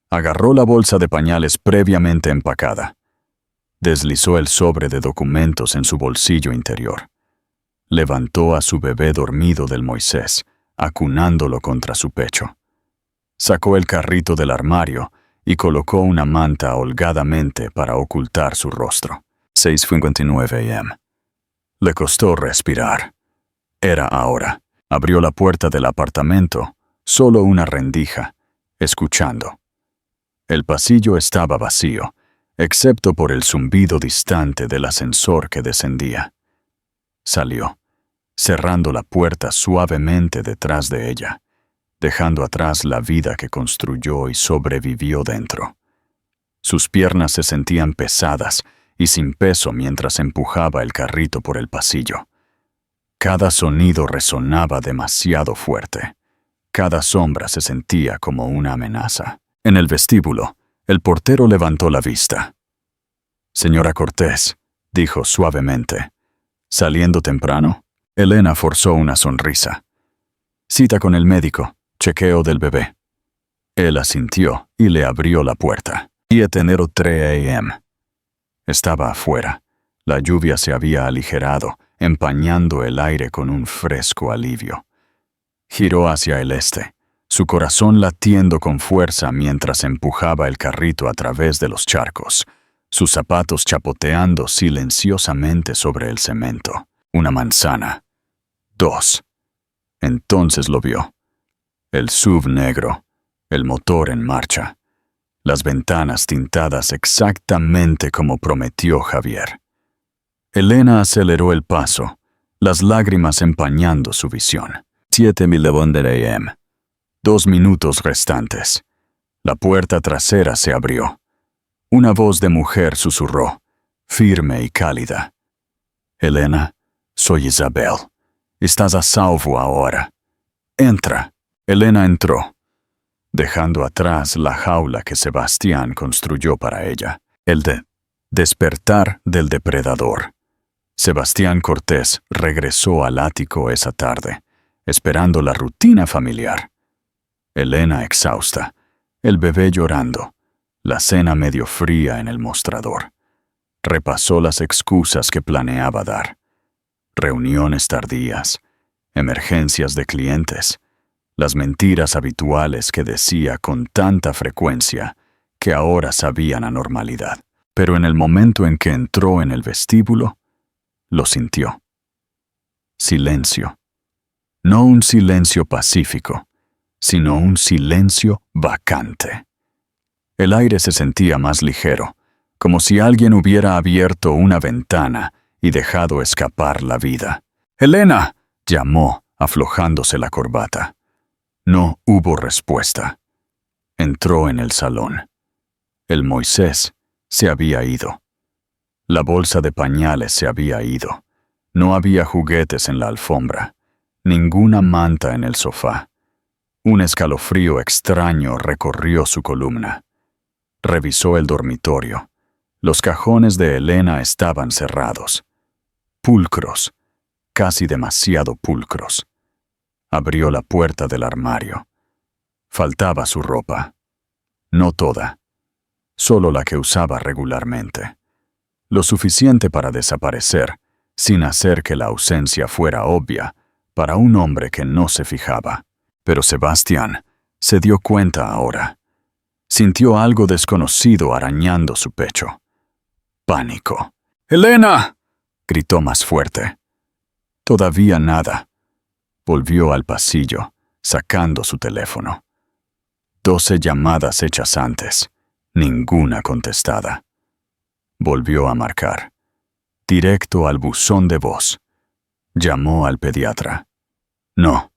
Agarró la bolsa de pañales previamente empacada. Deslizó el sobre de documentos en su bolsillo interior. Levantó a su bebé dormido del Moisés, acunándolo contra su pecho. Sacó el carrito del armario y colocó una manta holgadamente para ocultar su rostro. 6:59 a.m. Le costó respirar. Era ahora. Abrió la puerta del apartamento, solo una rendija, escuchando. El pasillo estaba vacío, excepto por el zumbido distante del ascensor que descendía. Salió, cerrando la puerta suavemente detrás de ella, dejando atrás la vida que construyó y sobrevivió dentro. Sus piernas se sentían pesadas y sin peso mientras empujaba el carrito por el pasillo. Cada sonido resonaba demasiado fuerte. Cada sombra se sentía como una amenaza. En el vestíbulo, el portero levantó la vista. «Señora Cortés», dijo suavemente. «¿Saliendo temprano?» Elena forzó una sonrisa. «Cita con el médico, chequeo del bebé». Él asintió y le abrió la puerta. 7:03 a.m. Estaba afuera. La lluvia se había aligerado, empañando el aire con un fresco alivio. Giró hacia el este, su corazón latiendo con fuerza mientras empujaba el carrito a través de los charcos, sus zapatos chapoteando silenciosamente sobre el cemento. Una manzana. 2. Entonces lo vio. El SUV negro, el motor en marcha, las ventanas tintadas exactamente como prometió Javier. Elena aceleró el paso, las lágrimas empañando su visión. 7:11 a.m. 2 minutos restantes. La puerta trasera se abrió. Una voz de mujer susurró, firme y cálida. «Elena, soy Isabel. Estás a salvo ahora. Entra». Elena entró, dejando atrás la jaula que Sebastián construyó para ella. El despertar del depredador. Sebastián Cortés regresó al ático esa tarde, esperando la rutina familiar. Elena exhausta, el bebé llorando, la cena medio fría en el mostrador. Repasó las excusas que planeaba dar. Reuniones tardías, emergencias de clientes, las mentiras habituales que decía con tanta frecuencia que ahora sabían a normalidad. Pero en el momento en que entró en el vestíbulo, lo sintió. Silencio. No un silencio pacífico, sino un silencio vacante. El aire se sentía más ligero, como si alguien hubiera abierto una ventana y dejado escapar la vida. «¡Elena!», llamó, aflojándose la corbata. No hubo respuesta. Entró en el salón. El Moisés se había ido. La bolsa de pañales se había ido. No había juguetes en la alfombra, ninguna manta en el sofá. Un escalofrío extraño recorrió su columna. Revisó el dormitorio. Los cajones de Elena estaban cerrados. Pulcros, casi demasiado pulcros. Abrió la puerta del armario. Faltaba su ropa. No toda, solo la que usaba regularmente. lo suficiente para desaparecer, sin hacer que la ausencia fuera obvia, para un hombre que no se fijaba. Pero Sebastián se dio cuenta ahora. Sintió algo desconocido arañando su pecho. Pánico. ¡Elena!, gritó más fuerte. Todavía nada. Volvió al pasillo, sacando su teléfono. 12 llamadas hechas antes, ninguna contestada. Volvió a marcar. Directo al buzón de voz. Llamó al pediatra. No,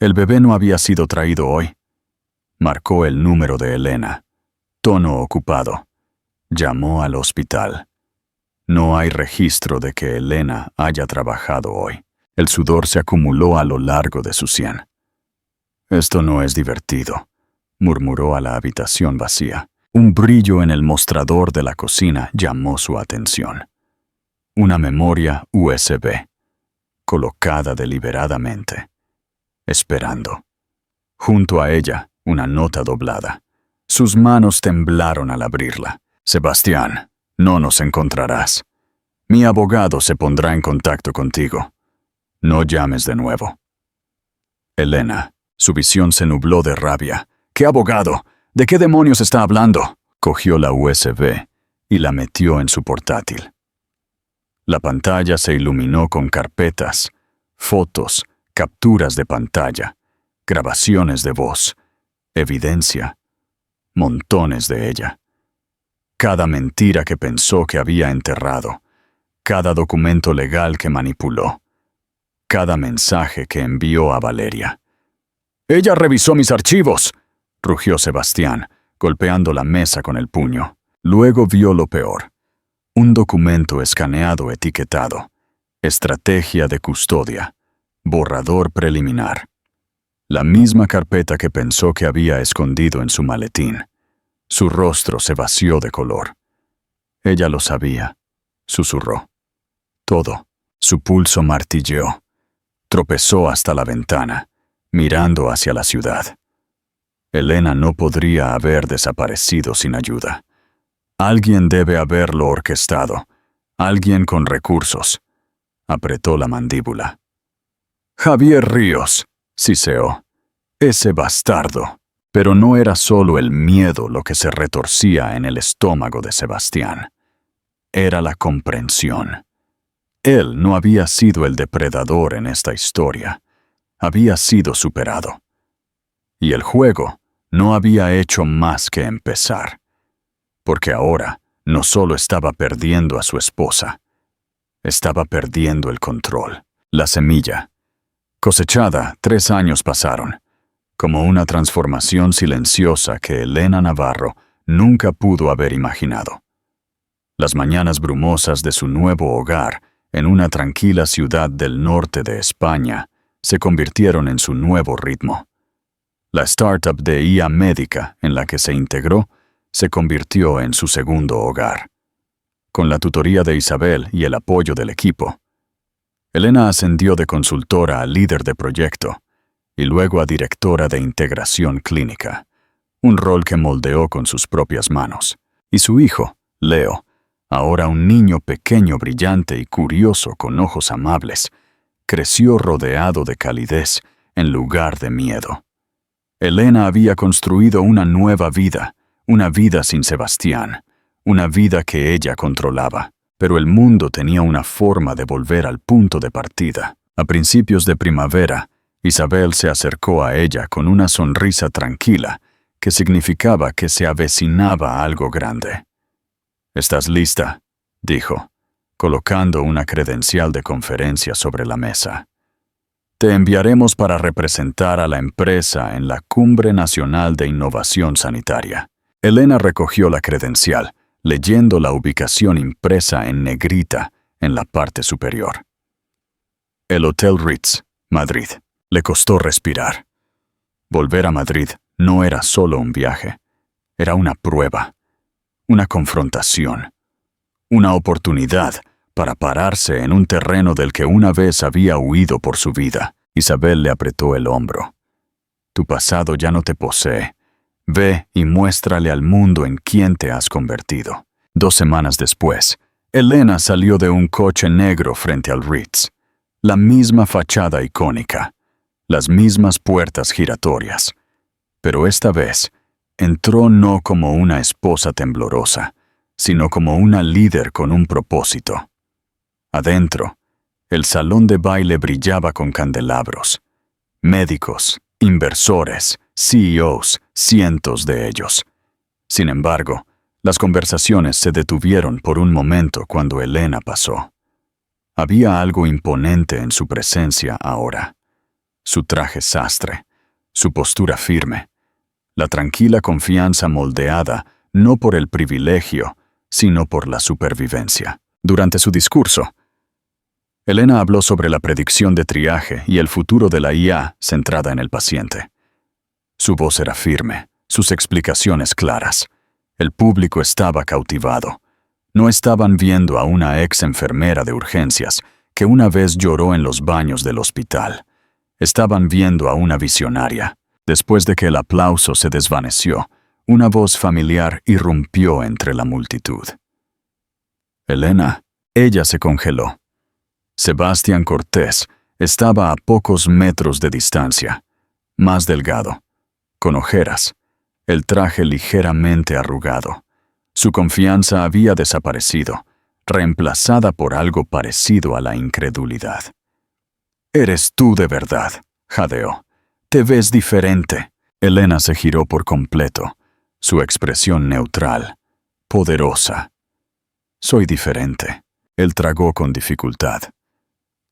el bebé no había sido traído hoy. Marcó el número de Elena. Tono ocupado. Llamó al hospital. No hay registro de que Elena haya trabajado hoy. El sudor se acumuló a lo largo de su sien. Esto no es divertido, murmuró a la habitación vacía. Un brillo en el mostrador de la cocina llamó su atención. Una memoria USB, colocada deliberadamente, esperando. Junto a ella, una nota doblada. Sus manos temblaron al abrirla. Sebastián, no nos encontrarás. Mi abogado se pondrá en contacto contigo. No llames de nuevo. Elena, su visión se nubló de rabia. ¿Qué abogado? ¿De qué demonios está hablando? Cogió la USB y la metió en su portátil. La pantalla se iluminó con carpetas, fotos, capturas de pantalla, grabaciones de voz, evidencia, montones de ella. Cada mentira que pensó que había enterrado, cada documento legal que manipuló, cada mensaje que envió a Valeria. «¡Ella revisó mis archivos!», rugió Sebastián, golpeando la mesa con el puño. Luego vio lo peor. Un documento escaneado etiquetado. Estrategia de custodia. Borrador preliminar. La misma carpeta que pensó que había escondido en su maletín. Su rostro se vació de color. Ella lo sabía. Susurró. Todo. Su pulso martilleó. Tropezó hasta la ventana, mirando hacia la ciudad. Elena no podría haber desaparecido sin ayuda. Alguien debe haberlo orquestado. Alguien con recursos. Apretó la mandíbula. Javier Ríos, siseó. Ese bastardo. Pero no era solo el miedo lo que se retorcía en el estómago de Sebastián. Era la comprensión. Él no había sido el depredador en esta historia. Había sido superado. Y el juego no había hecho más que empezar. Porque ahora no solo estaba perdiendo a su esposa, estaba perdiendo el control. La semilla. Cosechada, 3 años pasaron, como una transformación silenciosa que Elena Navarro nunca pudo haber imaginado. Las mañanas brumosas de su nuevo hogar, en una tranquila ciudad del norte de España, se convirtieron en su nuevo ritmo. La startup de IA médica en la que se integró se convirtió en su segundo hogar. Con la tutoría de Isabel y el apoyo del equipo, Elena ascendió de consultora a líder de proyecto y luego a directora de integración clínica, un rol que moldeó con sus propias manos. Y su hijo, Leo, ahora un niño pequeño, brillante y curioso con ojos amables, creció rodeado de calidez en lugar de miedo. Elena había construido una nueva vida, una vida sin Sebastián, una vida que ella controlaba. Pero el mundo tenía una forma de volver al punto de partida. A principios de primavera, Isabel se acercó a ella con una sonrisa tranquila que significaba que se avecinaba algo grande. «¿Estás lista?», dijo, colocando una credencial de conferencia sobre la mesa. «Te enviaremos para representar a la empresa en la Cumbre Nacional de Innovación Sanitaria». Elena recogió la credencial, leyendo la ubicación impresa en negrita en la parte superior. El Hotel Ritz, Madrid. Le costó respirar. Volver a Madrid no era solo un viaje, era una prueba, una confrontación, una oportunidad para pararse en un terreno del que una vez había huido por su vida. Isabel le apretó el hombro. Tu pasado ya no te posee. Ve y muéstrale al mundo en quién te has convertido. 2 semanas después, Elena salió de un coche negro frente al Ritz. La misma fachada icónica, las mismas puertas giratorias. Pero esta vez, entró no como una esposa temblorosa, sino como una líder con un propósito. Adentro, el salón de baile brillaba con candelabros. Médicos, inversores, CEOs, cientos de ellos. Sin embargo, las conversaciones se detuvieron por un momento cuando Elena pasó. Había algo imponente en su presencia ahora. Su traje sastre, su postura firme, la tranquila confianza moldeada no por el privilegio, sino por la supervivencia. Durante su discurso, Elena habló sobre la predicción de triaje y el futuro de la IA centrada en el paciente. Su voz era firme, sus explicaciones claras. El público estaba cautivado. No estaban viendo a una ex enfermera de urgencias que una vez lloró en los baños del hospital. Estaban viendo a una visionaria. Después de que el aplauso se desvaneció, una voz familiar irrumpió entre la multitud. Elena, ella se congeló. Sebastián Cortés estaba a pocos metros de distancia, más delgado, con ojeras, el traje ligeramente arrugado. Su confianza había desaparecido, reemplazada por algo parecido a la incredulidad. «Eres tú de verdad», jadeó. «Te ves diferente». Elena se giró por completo, su expresión neutral, poderosa. «Soy diferente», él tragó con dificultad.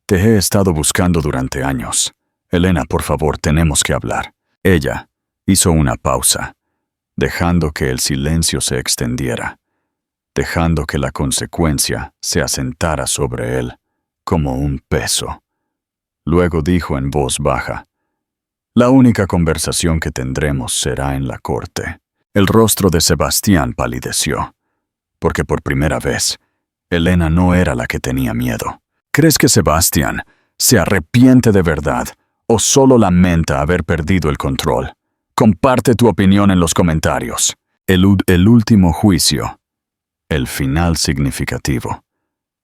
«Te he estado buscando durante años. Elena, por favor, tenemos que hablar». Ella hizo una pausa, dejando que el silencio se extendiera, dejando que la consecuencia se asentara sobre él como un peso. Luego dijo en voz baja: «La única conversación que tendremos será en la corte». El rostro de Sebastián palideció, porque por primera vez, Elena no era la que tenía miedo. ¿Crees que Sebastián se arrepiente de verdad o solo lamenta haber perdido el control? Comparte tu opinión en los comentarios. El último juicio. El final significativo.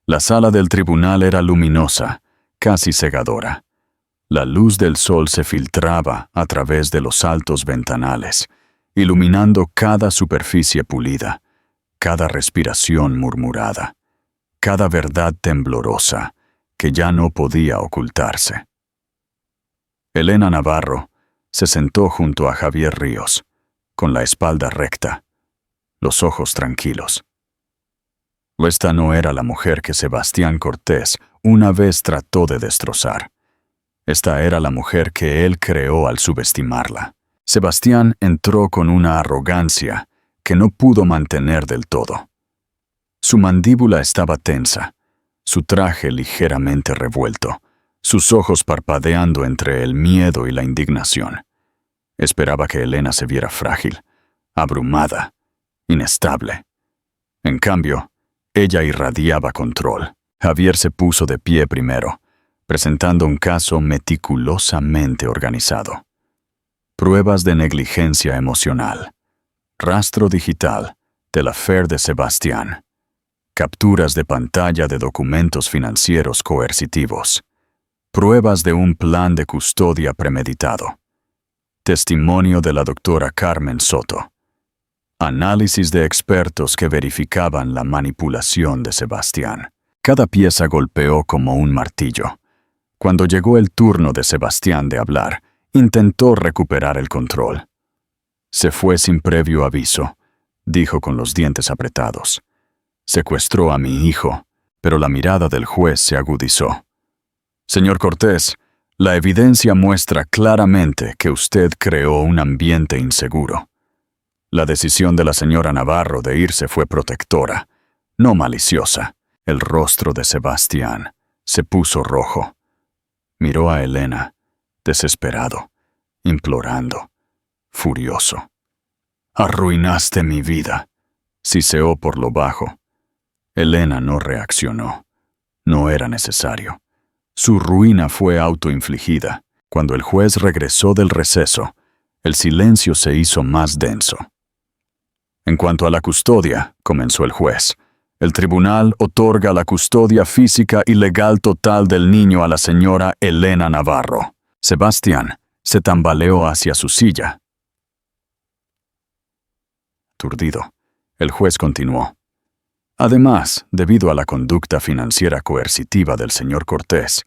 La sala del tribunal era luminosa, casi cegadora. La luz del sol se filtraba a través de los altos ventanales, iluminando cada superficie pulida, cada respiración murmurada, cada verdad temblorosa que ya no podía ocultarse. Elena Navarro se sentó junto a Javier Ríos, con la espalda recta, los ojos tranquilos. Esta no era la mujer que Sebastián Cortés una vez trató de destrozar. Esta era la mujer que él creó al subestimarla. Sebastián entró con una arrogancia que no pudo mantener del todo. Su mandíbula estaba tensa, su traje ligeramente revuelto, sus ojos parpadeando entre el miedo y la indignación. Esperaba que Elena se viera frágil, abrumada, inestable. En cambio, ella irradiaba control. Javier se puso de pie primero, presentando un caso meticulosamente organizado. Pruebas de negligencia emocional. Rastro digital del affair de Sebastián. Capturas de pantalla de documentos financieros coercitivos. Pruebas de un plan de custodia premeditado. Testimonio de la doctora Carmen Soto. Análisis de expertos que verificaban la manipulación de Sebastián. Cada pieza golpeó como un martillo. Cuando llegó el turno de Sebastián de hablar, intentó recuperar el control. Se fue sin previo aviso, dijo con los dientes apretados. Secuestró a mi hijo, pero la mirada del juez se agudizó. Señor Cortés, la evidencia muestra claramente que usted creó un ambiente inseguro. La decisión de la señora Navarro de irse fue protectora, no maliciosa. El rostro de Sebastián se puso rojo. Miró a Elena, desesperado, implorando, furioso. «Arruinaste mi vida», siseó por lo bajo. Elena no reaccionó. No era necesario. Su ruina fue autoinfligida. Cuando el juez regresó del receso, el silencio se hizo más denso. «En cuanto a la custodia», comenzó el juez, El tribunal otorga la custodia física y legal total del niño a la señora Elena Navarro. Sebastián se tambaleó hacia su silla. Aturdido, el juez continuó. Además, debido a la conducta financiera coercitiva del señor Cortés,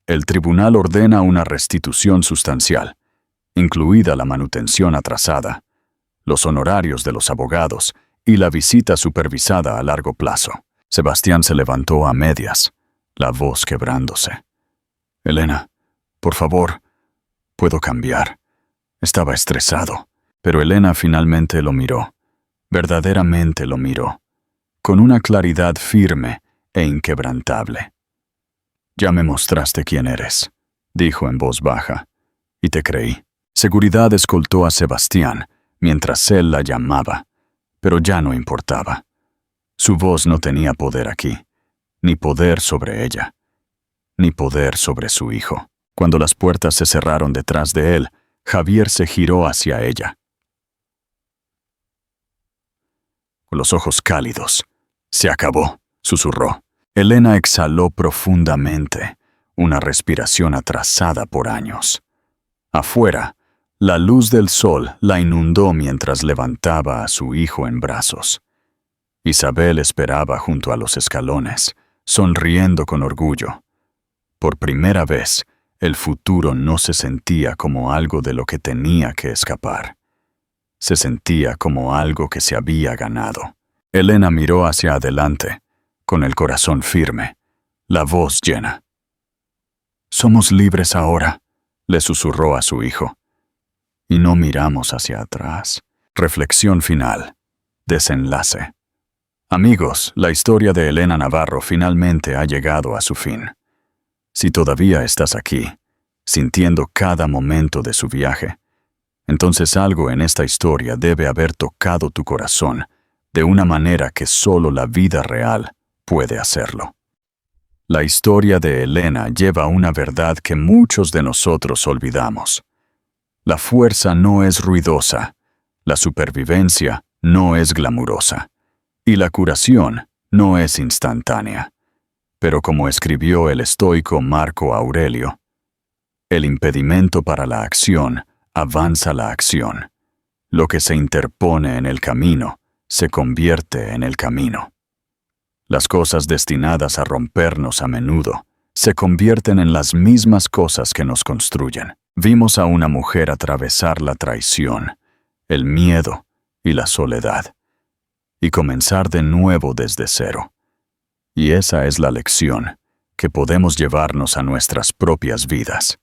el tribunal ordena una restitución sustancial, incluida la manutención atrasada, los honorarios de los abogados y la visita supervisada a largo plazo. Sebastián se levantó a medias, la voz quebrándose. Elena, por favor, puedo cambiar. Estaba estresado, pero Elena finalmente lo miró. Verdaderamente lo miró, con una claridad firme e inquebrantable. Ya me mostraste quién eres, dijo en voz baja, y te creí. Seguridad escoltó a Sebastián mientras él la llamaba, pero ya no importaba. Su voz no tenía poder aquí, ni poder sobre ella, ni poder sobre su hijo. Cuando las puertas se cerraron detrás de él, Javier se giró hacia ella. Con los ojos cálidos. Se acabó, susurró. Elena exhaló profundamente, una respiración atrasada por años. Afuera, la luz del sol la inundó mientras levantaba a su hijo en brazos. Isabel esperaba junto a los escalones, sonriendo con orgullo. Por primera vez, el futuro no se sentía como algo de lo que tenía que escapar. Se sentía como algo que se había ganado. Elena miró hacia adelante, con el corazón firme, la voz llena. «Somos libres ahora», le susurró a su hijo. Y no miramos hacia atrás. Reflexión final. Desenlace. Amigos, la historia de Elena Navarro finalmente ha llegado a su fin. Si todavía estás aquí, sintiendo cada momento de su viaje, entonces algo en esta historia debe haber tocado tu corazón de una manera que solo la vida real puede hacerlo. La historia de Elena lleva una verdad que muchos de nosotros olvidamos. La fuerza no es ruidosa, la supervivencia no es glamurosa, y la curación no es instantánea. Pero como escribió el estoico Marco Aurelio, el impedimento para la acción avanza la acción. Lo que se interpone en el camino se convierte en el camino. Las cosas destinadas a rompernos a menudo se convierten en las mismas cosas que nos construyen. Vimos a una mujer atravesar la traición, el miedo y la soledad, y comenzar de nuevo desde cero. Y esa es la lección que podemos llevarnos a nuestras propias vidas.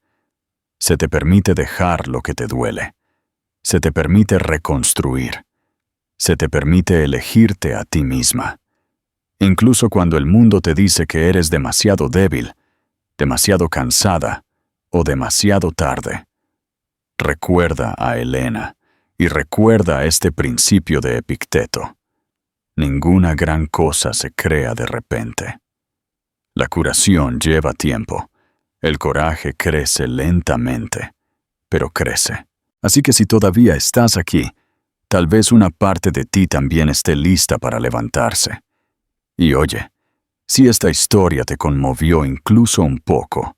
Se te permite dejar lo que te duele. Se te permite reconstruir. Se te permite elegirte a ti misma. Incluso cuando el mundo te dice que eres demasiado débil, demasiado cansada o demasiado tarde. Recuerda a Elena y recuerda este principio de Epicteto. Ninguna gran cosa se crea de repente. La curación lleva tiempo. El coraje crece lentamente, pero crece. Así que si todavía estás aquí, tal vez una parte de ti también esté lista para levantarse. Y oye, si esta historia te conmovió incluso un poco,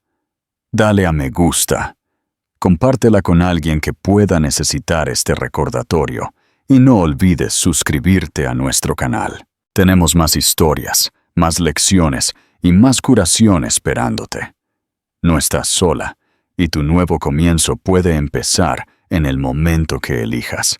dale a me gusta. Compártela con alguien que pueda necesitar este recordatorio y no olvides suscribirte a nuestro canal. Tenemos más historias, más lecciones y más curación esperándote. No estás sola y tu nuevo comienzo puede empezar en el momento que elijas.